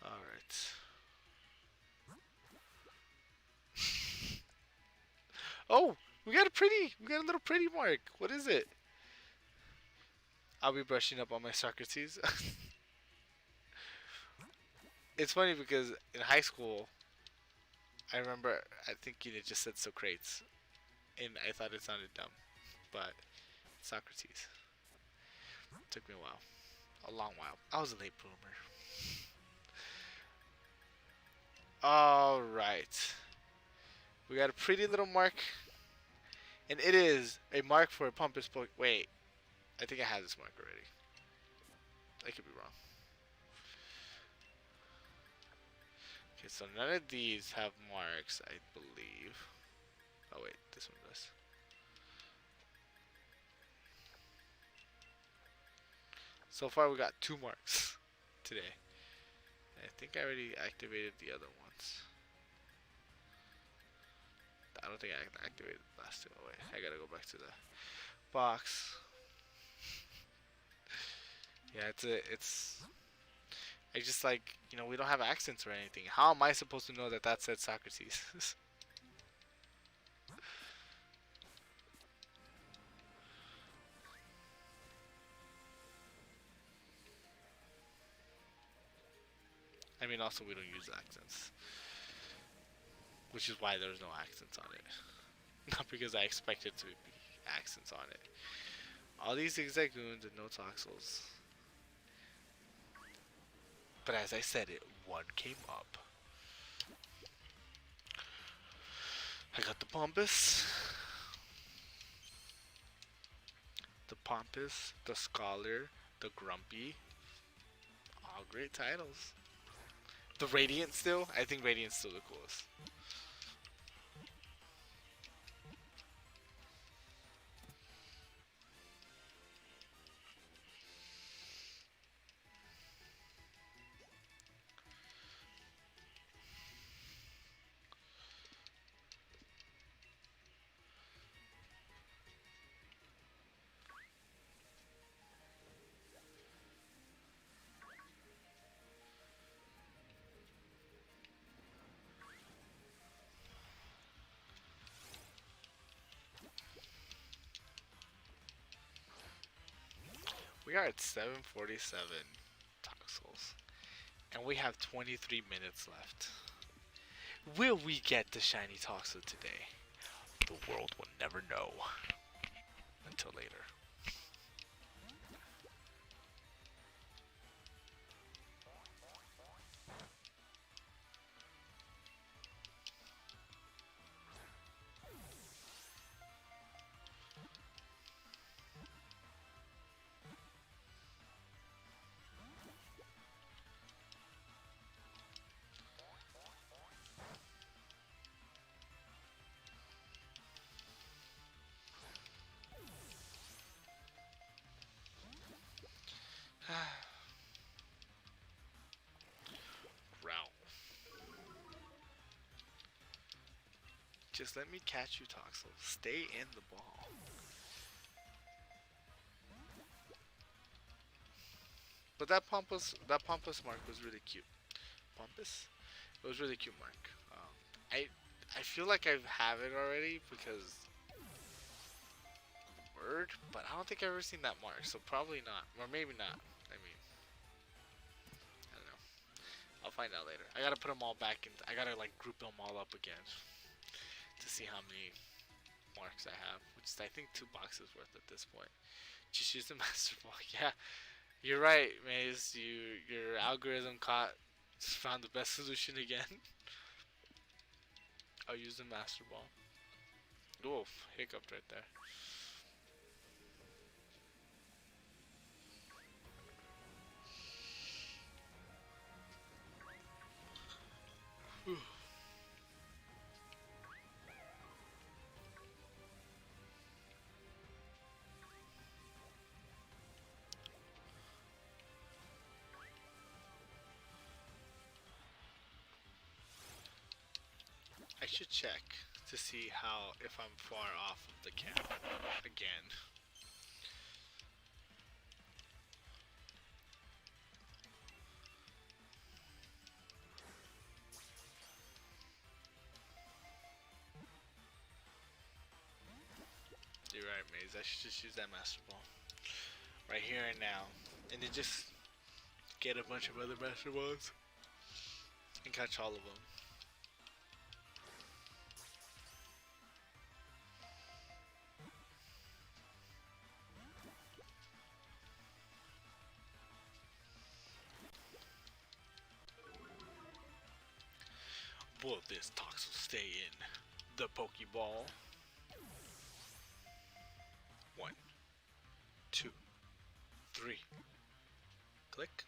All right. Oh, we got a little pretty mark. What is it? I'll be brushing up on my Socrates. It's funny because in high school, I remember I think it just said Socrates, and I thought it sounded dumb, but Socrates. It took me a while, a long while. I was a late bloomer. All right, we got a pretty little mark, and it is a mark for a Pumpus book. Wait, I think I have this mark already. I could be wrong. Okay, so none of these have marks, I believe. Oh wait, this one does. So far we got 2 marks today. I think I already activated the other ones. I don't think I activated the last 2. Oh wait, I gotta go back to the box. Yeah, it's just like, we don't have accents or anything. How am I supposed to know that that said Socrates? I mean, also we don't use accents, which is why there's no accents on it. Not because I expected to be accents on it. All these zigzagoons and no toxels. But as I said it, one came up. I got the Pompous, the Scholar, the Grumpy. All great titles. The Radiant still? I think Radiant's still the coolest. We are at 747 Toxels. And we have 23 minutes left. Will we get the shiny Toxel today? The world will never know. Until later. Growl. Just let me catch you, Toxel. Stay in the ball. But that pompous mark was really cute. Pompous? It was really cute mark. I I feel like I have it already because word, but I don't think I've ever seen that mark, so probably not, or maybe not. I mean, I don't know. I'll find out later. I gotta put them all back in. I gotta like group them all up again to see how many marks I have, which is I think 2 boxes worth at this point. Just use the master ball. Yeah, you're right, Maze. Your algorithm found the best solution again. I'll use the master ball. Oof, hiccuped right there. I should check to see if I'm far off of the cap again. You're right, Maze. I should just use that master ball right here and now, and then just get a bunch of other master balls and catch all of them. Will this Toxel stay in the Pokeball? 1, 2, 3. Click.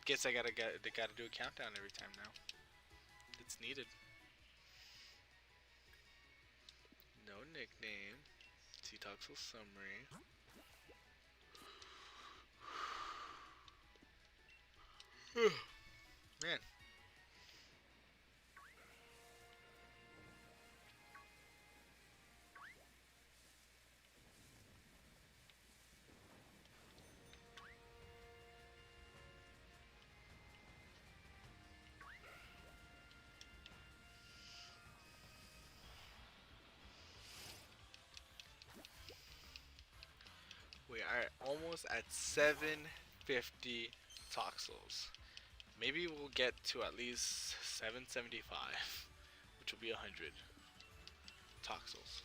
Guess I gotta do a countdown every time now. It's needed. No nickname. See Toxel summary. Man. almost at 750 Toxels. Maybe we'll get to at least 775, which will be 100 Toxels.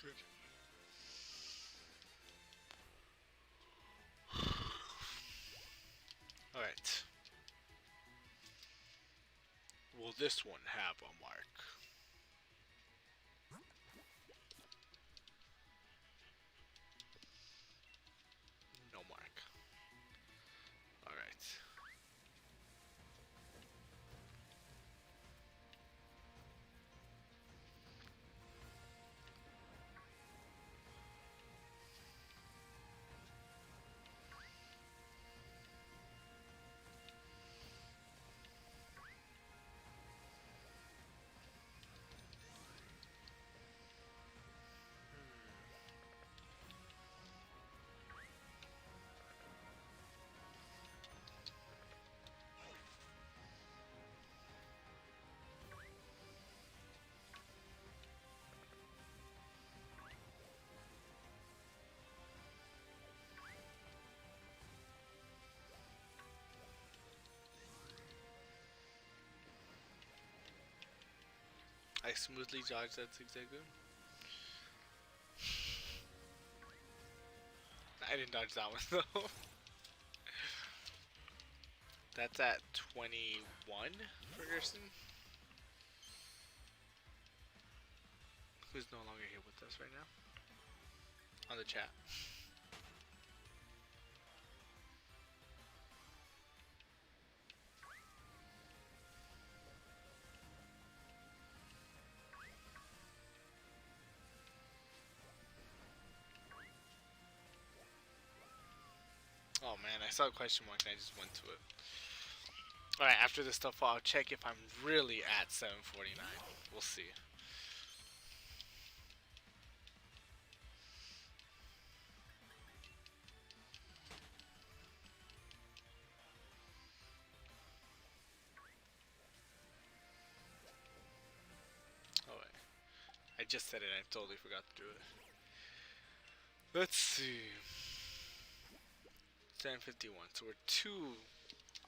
Good. Alright. Will this one have a mark? No mark. Alright. I smoothly dodged that zigzag. I didn't dodge that one though. That's at 21 for Gerson, who's no longer here with us right now. On the chat. Oh man, I saw a question mark and I just went to it. Alright, after this stuff I'll check if I'm really at 749. We'll see. Oh wait. I just said it, I totally forgot to do it. Let's see. 751, so we're 2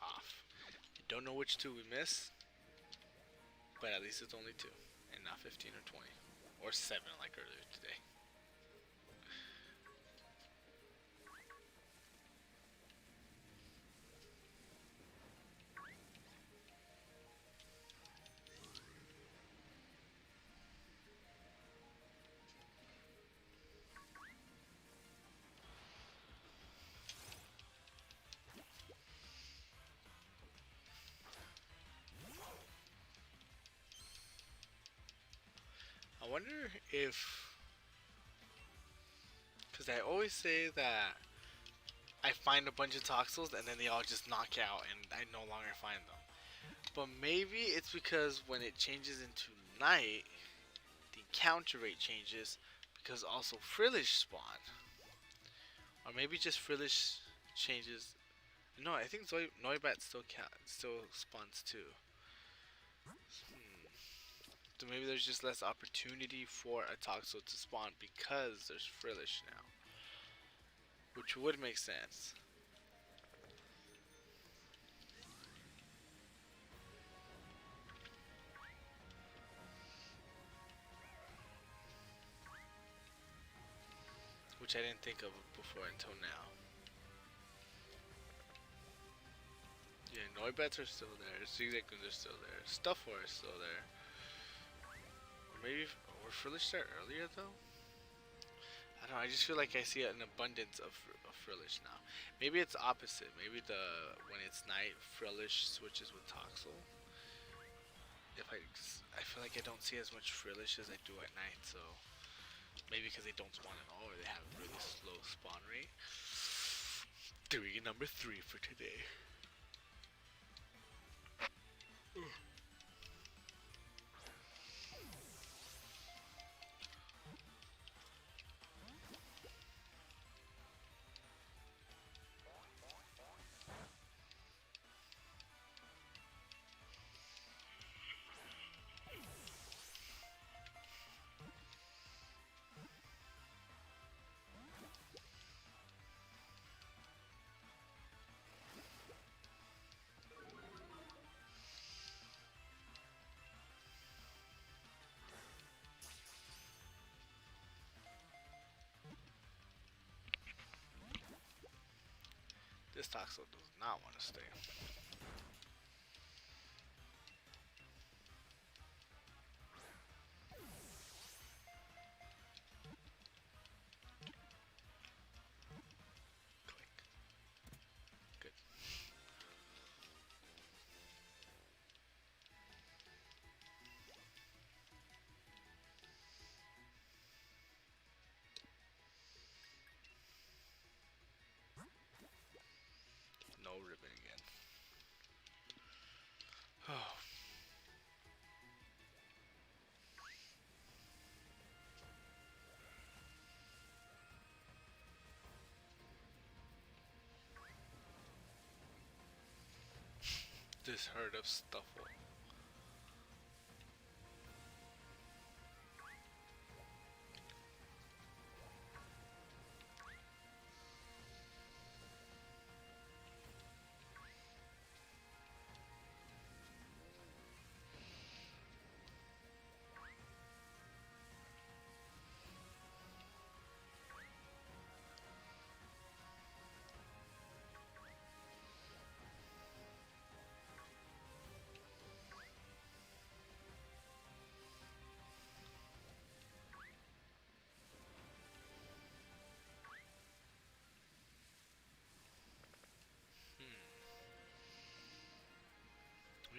off. I don't know which 2 we missed, but at least it's only 2, and not 15 or 20, or 7 like earlier today. I wonder if, because I always say that I find a bunch of Toxels and then they all just knock out and I no longer find them. But maybe it's because when it changes into night, the counter rate changes because also Frillish spawn. Or maybe just Frillish changes. No, I think Noibat still spawns too. So maybe there's just less opportunity for a Toxel to spawn because there's Frillish now. Which would make sense. Which I didn't think of before until now. Yeah, Noibets are still there, Zigzagoons are still there, Stuffor is still there. Or maybe, were Frillish there earlier though? I don't know, I just feel like I see an abundance of Frillish now. Maybe it's opposite. Maybe when it's night, Frillish switches with Toxel. I feel like I don't see as much Frillish as I do at night, so maybe because they don't spawn at all or they have a really slow spawn rate. Theory number 3 for today. This Toxel does not want to stay. Click. Good. No ribbon again. Oh. This herd of Stuffle.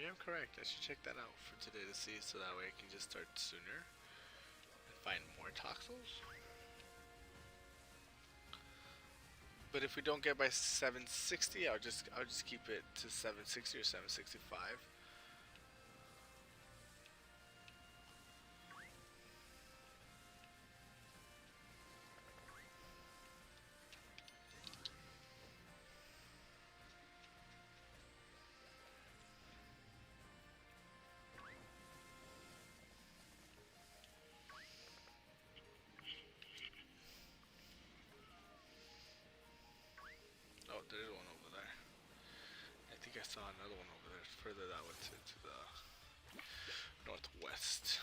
Yeah, I'm correct. I should check that out for today to see, so that way I can just start sooner and find more Toxels. But if we don't get by 760, I'll just keep it to 760 or 765. Oh, there's one over there. I think I saw another one over there further that way to the northwest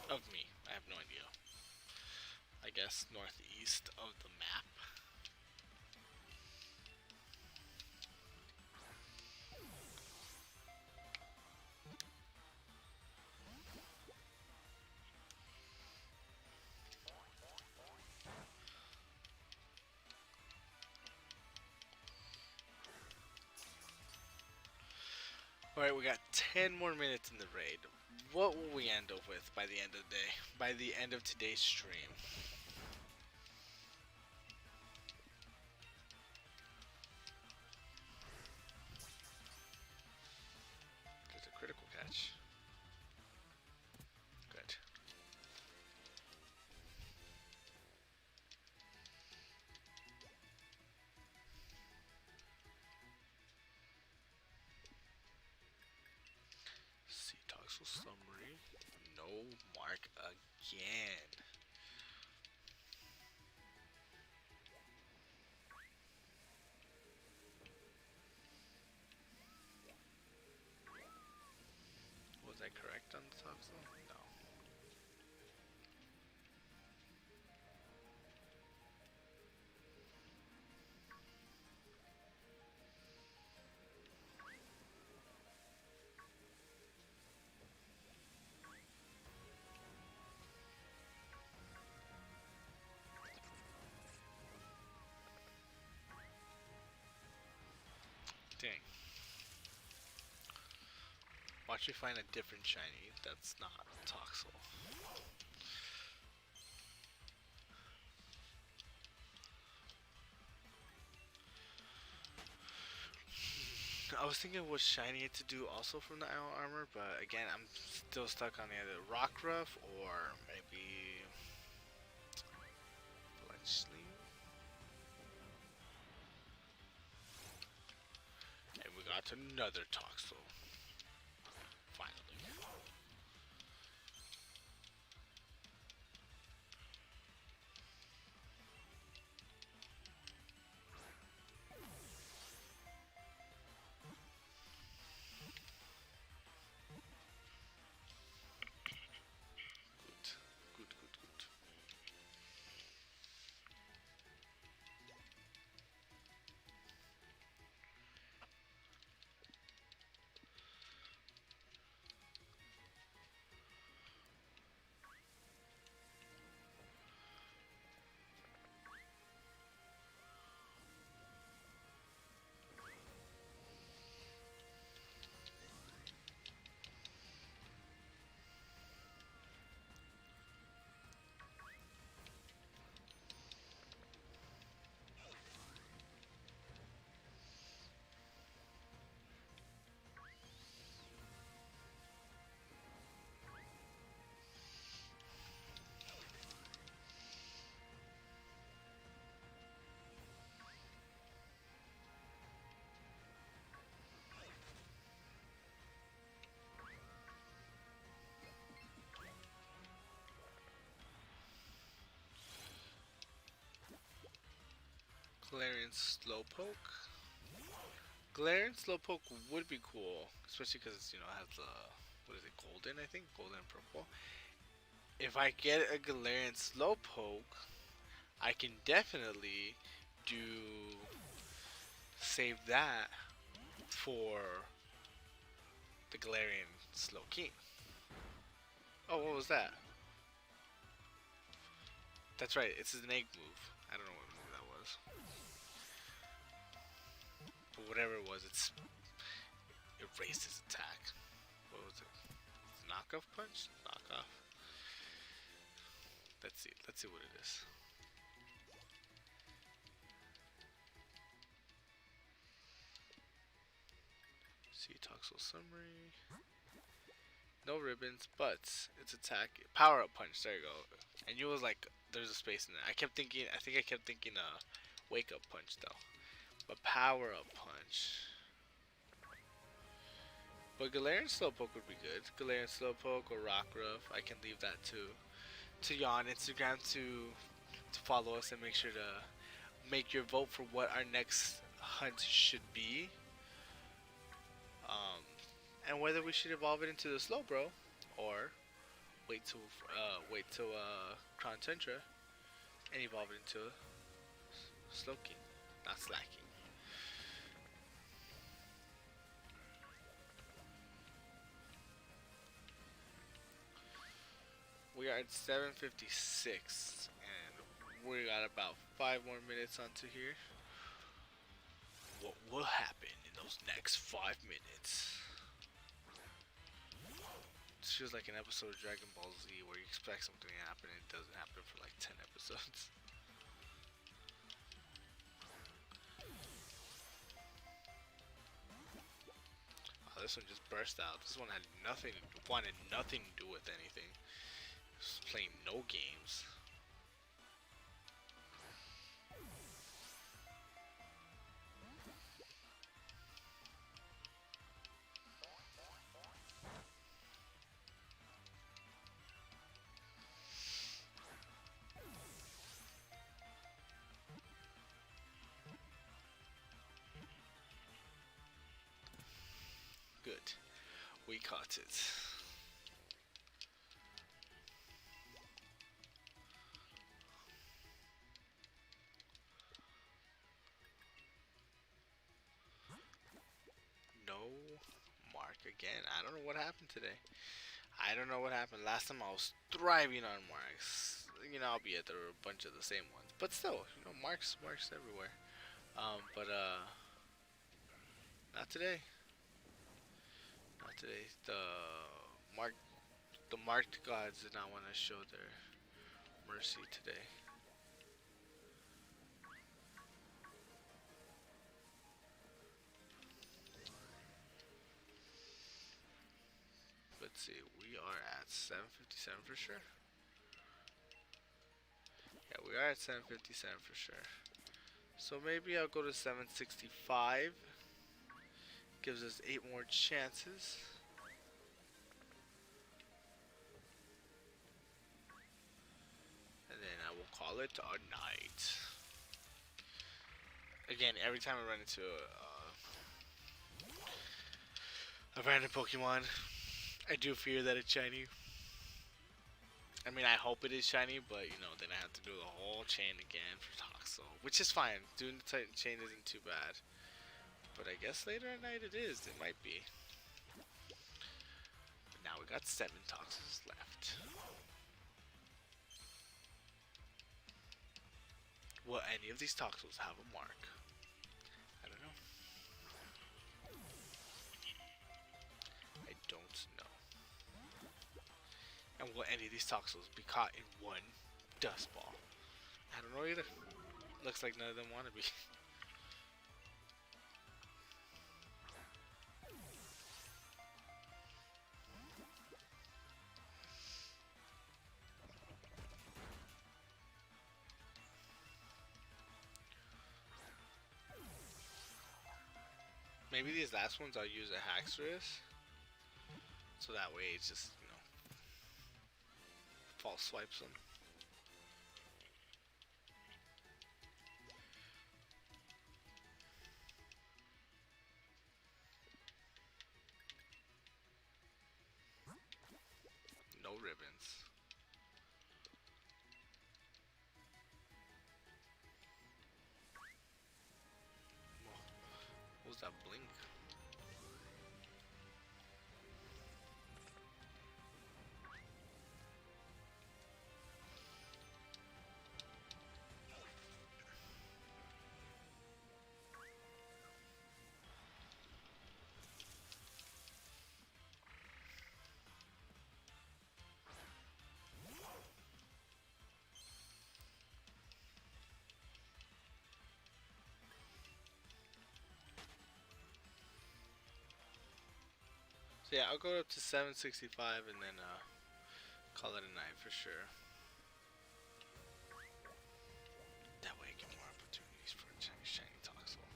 of me. I have no idea. I guess northeast of the map. Alright, we got 10 more minutes in the raid. What will we end up with by the end of the day? By the end of today's stream? There's a critical catch. Good. See Toxel summary. No mark again. Was I correct on the Toxel? No. Dang. Watch me find a different shiny that's not Toxel. I was thinking what shiny to do also from the Iron Armor, but again, I'm still stuck on either Rockruff or maybe Fletchling. And we got another Toxel. Finally. Good. Good, good, good. Galarian Slowpoke. Galarian Slowpoke would be cool, especially because it's, it has the, what is it, golden, I think? Golden and purple. If I get a Galarian Slowpoke, I can definitely do save that for the Galarian Slowking. Oh, what was that? That's right, it's an egg move. I don't know what move that was. But whatever it was, it raised his attack. What was it? Knockoff punch? Knockoff. Let's see. Let's see what it is. See Toxel summary. No ribbons, but its attack power up punch. There you go. And you was like, there's a space in there. I think I kept thinking wake up punch though. But power up punch. But Galarian Slowpoke would be good. Galarian Slowpoke or Rockruff. I can leave that to you on Instagram to follow us and make sure to make your vote for what our next hunt should be. And whether we should evolve it into the Slowbro or wait till Crown Tundra and evolve it into Slowking, not Slacking. We are at 7:56, and we got about 5 more minutes onto here. What will happen in those next 5 minutes? It feels like an episode of Dragon Ball Z where you expect something to happen and it doesn't happen for like 10 episodes. Oh, this one just burst out. This one wanted nothing to do with anything. Just playing no games. Good. We caught it. No mark again. I don't know what happened today. I don't know what happened. Last time I was thriving on marks. Albeit there were a bunch of the same ones. But still, marks everywhere. But Not today. Not today. Mark, the marked gods did not want to show their mercy today. Let's see. We are at 757 for sure. Yeah, we are at 757 for sure. So maybe I'll go to 765. Gives us 8 more chances. And then I will call it a night. Again, every time I run into a random Pokemon, I do fear that it's shiny. I mean, I hope it is shiny, but you know, then I have to do the whole chain again for Toxel, which is fine. Doing the chain isn't too bad. But I guess later at night it is. It might be. But now we got 7 Toxels left. Will any of these Toxels have a mark? I don't know. I don't know. And will any of these Toxels be caught in one dust ball? I don't know either. Looks like none of them want to be. Maybe these last ones I'll use a Haxorus. So that way it's just, you know, false swipes them. No ribbons. What was that blink? So yeah, I'll go up to 765 and then call it a night for sure. That way I get more opportunities for a shiny Toxel.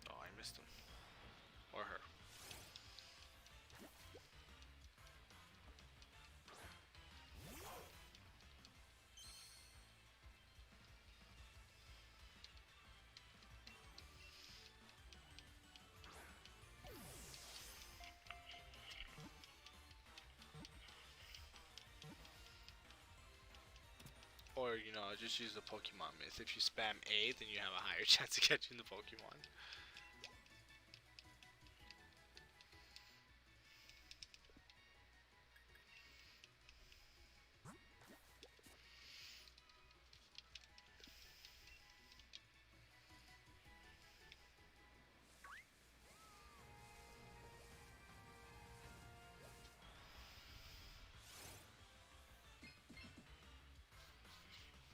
Oh, I missed him. Or her. Or, you know, just use the Pokemon Myth. If you spam A, then you have a higher chance of catching the Pokemon.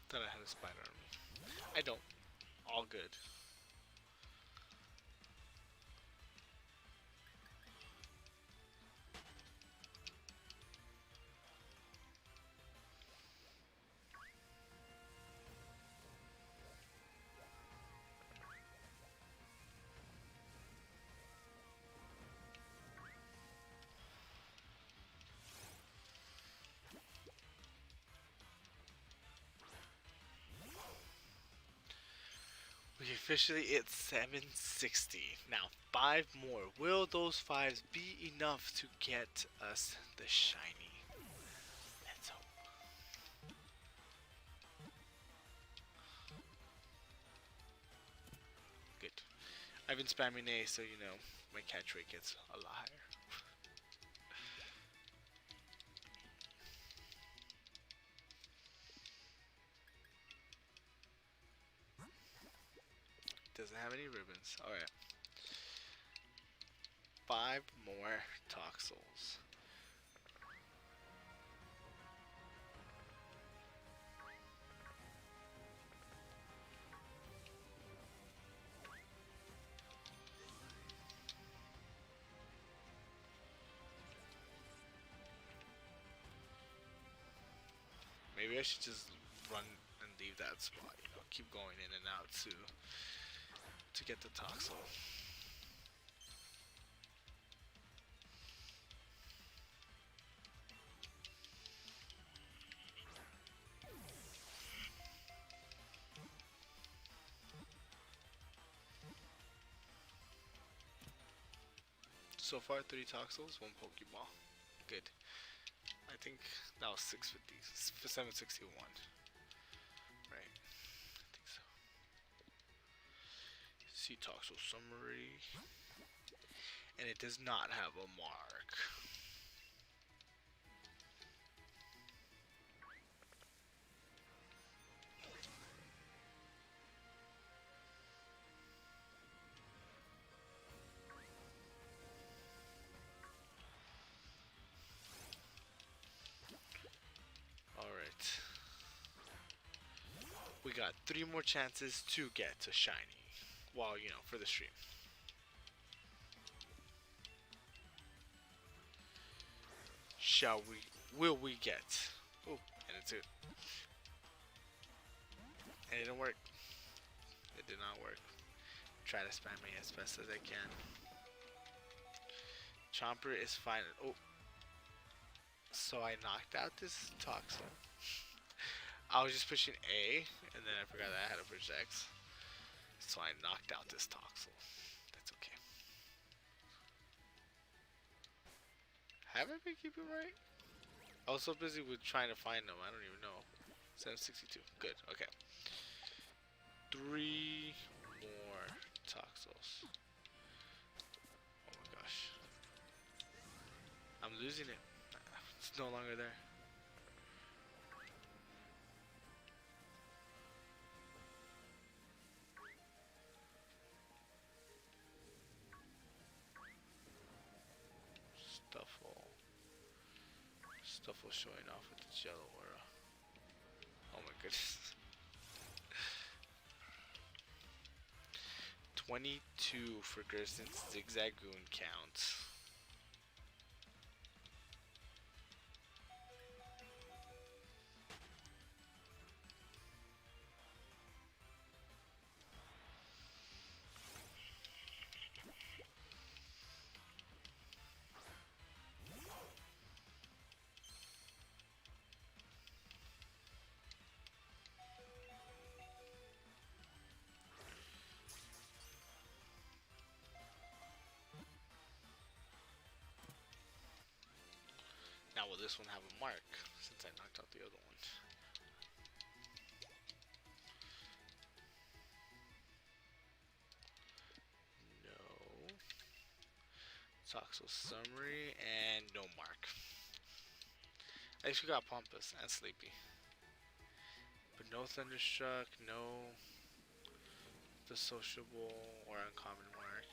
Thought I had a spider on me. I don't. All good. We officially hit 760. Now 5 more. Will those 5s be enough to get us the shiny? Let's hope. Good. I've been spamming A, so you know my catch rate gets a lot higher. Doesn't have any ribbons. Alright. 5 more Toxels. Maybe I should just run and leave that spot, you know, keep going in and out to get the Toxel. So far, 3 Toxels, 1 Pokeball. Good. I think that was 650, 761. Right. I think so. See Toxel summary. And it does not have a mark. Alright. We got 3 more chances to get a shiny. Well, you know, for the stream. Shall we? Will we get? Oh, and it's it. And it didn't work. It did not work. Try to spam me as best as I can. Chomper is fine. Oh. So I knocked out this Toxel. I was just pushing A, and then I forgot that I had to push X. So I knocked out this Toxel. That's okay. Have I been keeping right? I was so busy with trying to find them, I don't even know. 762. Good, okay. 3 more Toxels. Oh my gosh. I'm losing it. It's no longer there. Stuffle showing off with the jello aura. Oh my goodness. 22 for Gerson's Zigzagoon count. Now will this one have a mark, since I knocked out the other one? No. Toxel summary, and no mark. I actually got Pompous and Sleepy. But no Thunderstruck, no the sociable or uncommon mark.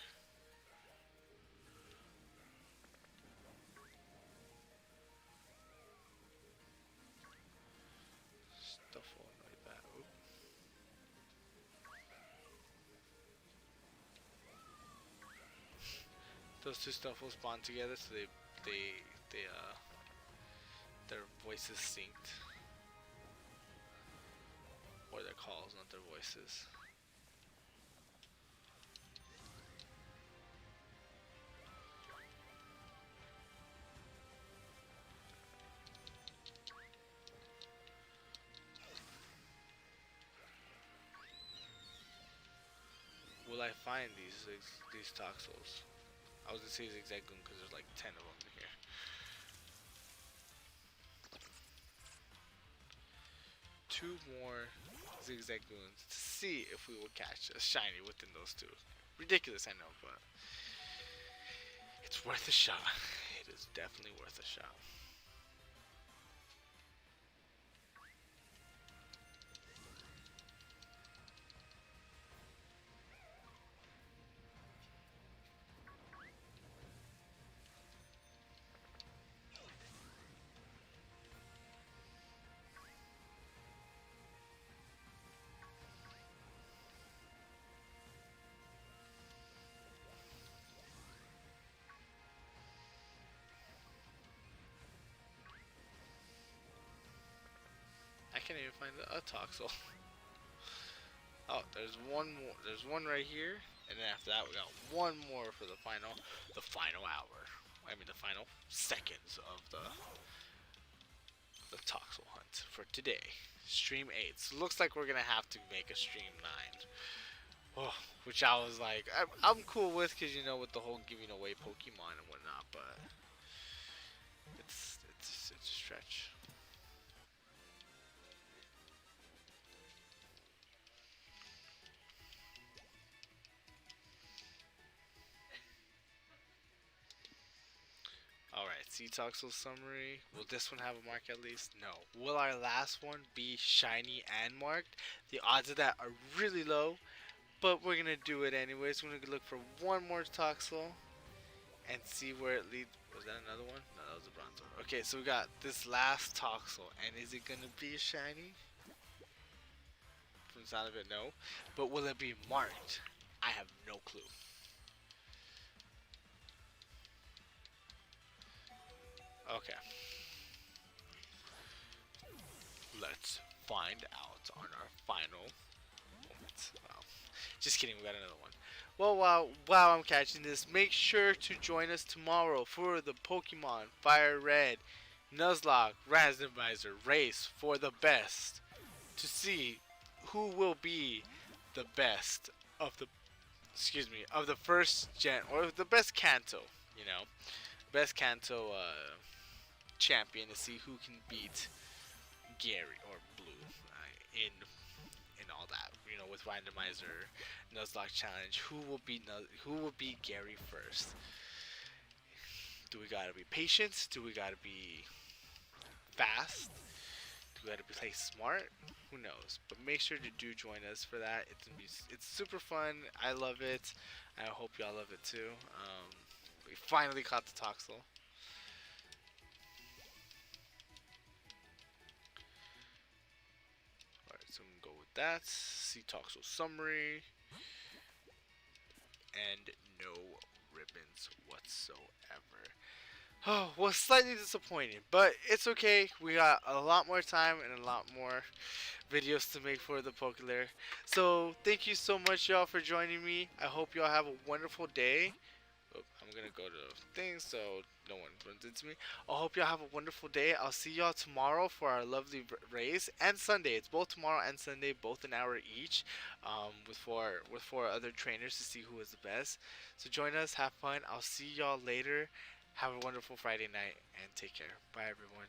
Stuffle like that. Oop. Those two Stuffles bond together, so their voices synced. Or their calls, not their voices. Will I find these Toxels? I was gonna say Zigzagoon because there's like 10 of them in here. Two more Zigzagoons to see if we will catch a shiny within those two. Ridiculous, I know, but it's worth a shot. It is definitely worth a shot. can't even find a Toxel. Oh, there's one more. There's one right here, and then after that we got one more for the final hour. I mean the final seconds of the Toxel hunt for today. Stream 8. So looks like we're gonna have to make a stream 9. Oh, which I was like, I'm cool with, cause you know with the whole giving away Pokemon and whatnot, but it's a stretch. Alright, Sea Toxel summary. Will this one have a mark at least? No. Will our last one be shiny and marked? The odds of that are really low, but we're gonna do it anyways. We're gonna look for one more Toxel and see where it leads. Was that another one? No, that was a Bronzor. Okay, so we got this last Toxel, and is it gonna be shiny? From the sound of it, no. But will it be marked? I have no clue. Okay. Let's find out on our final moment. Wow. Just kidding, we got another one. Well, while I'm catching this, make sure to join us tomorrow for the Pokemon Fire Red Nuzlocke Randomizer race for the best to see who will be the best of the of the first gen or the best Kanto, you know, best Kanto champion to see who can beat Gary or Blue in all that. You know, with randomizer Nuzlocke challenge, who will beat Gary first? Do we gotta be patient? Do we gotta be fast? Do we gotta play smart? Who knows? But make sure to do join us for that. It's super fun. I love it. I hope y'all love it too. We finally caught the Toxel. Alright, so we can go with that. See Toxel summary. And no ribbons whatsoever. Oh, was slightly disappointed, but it's okay. We got a lot more time and a lot more videos to make for the Pokelair. So thank you so much, y'all, for joining me. I hope y'all have a wonderful day. Oh, I'm gonna go to things so no one runs into me. I hope y'all have a wonderful day. I'll see y'all tomorrow for our lovely race and Sunday. It's both tomorrow and Sunday, both an hour each, with four other trainers to see who is the best. So join us, have fun. I'll see y'all later. Have a wonderful Friday night and take care. Bye, everyone.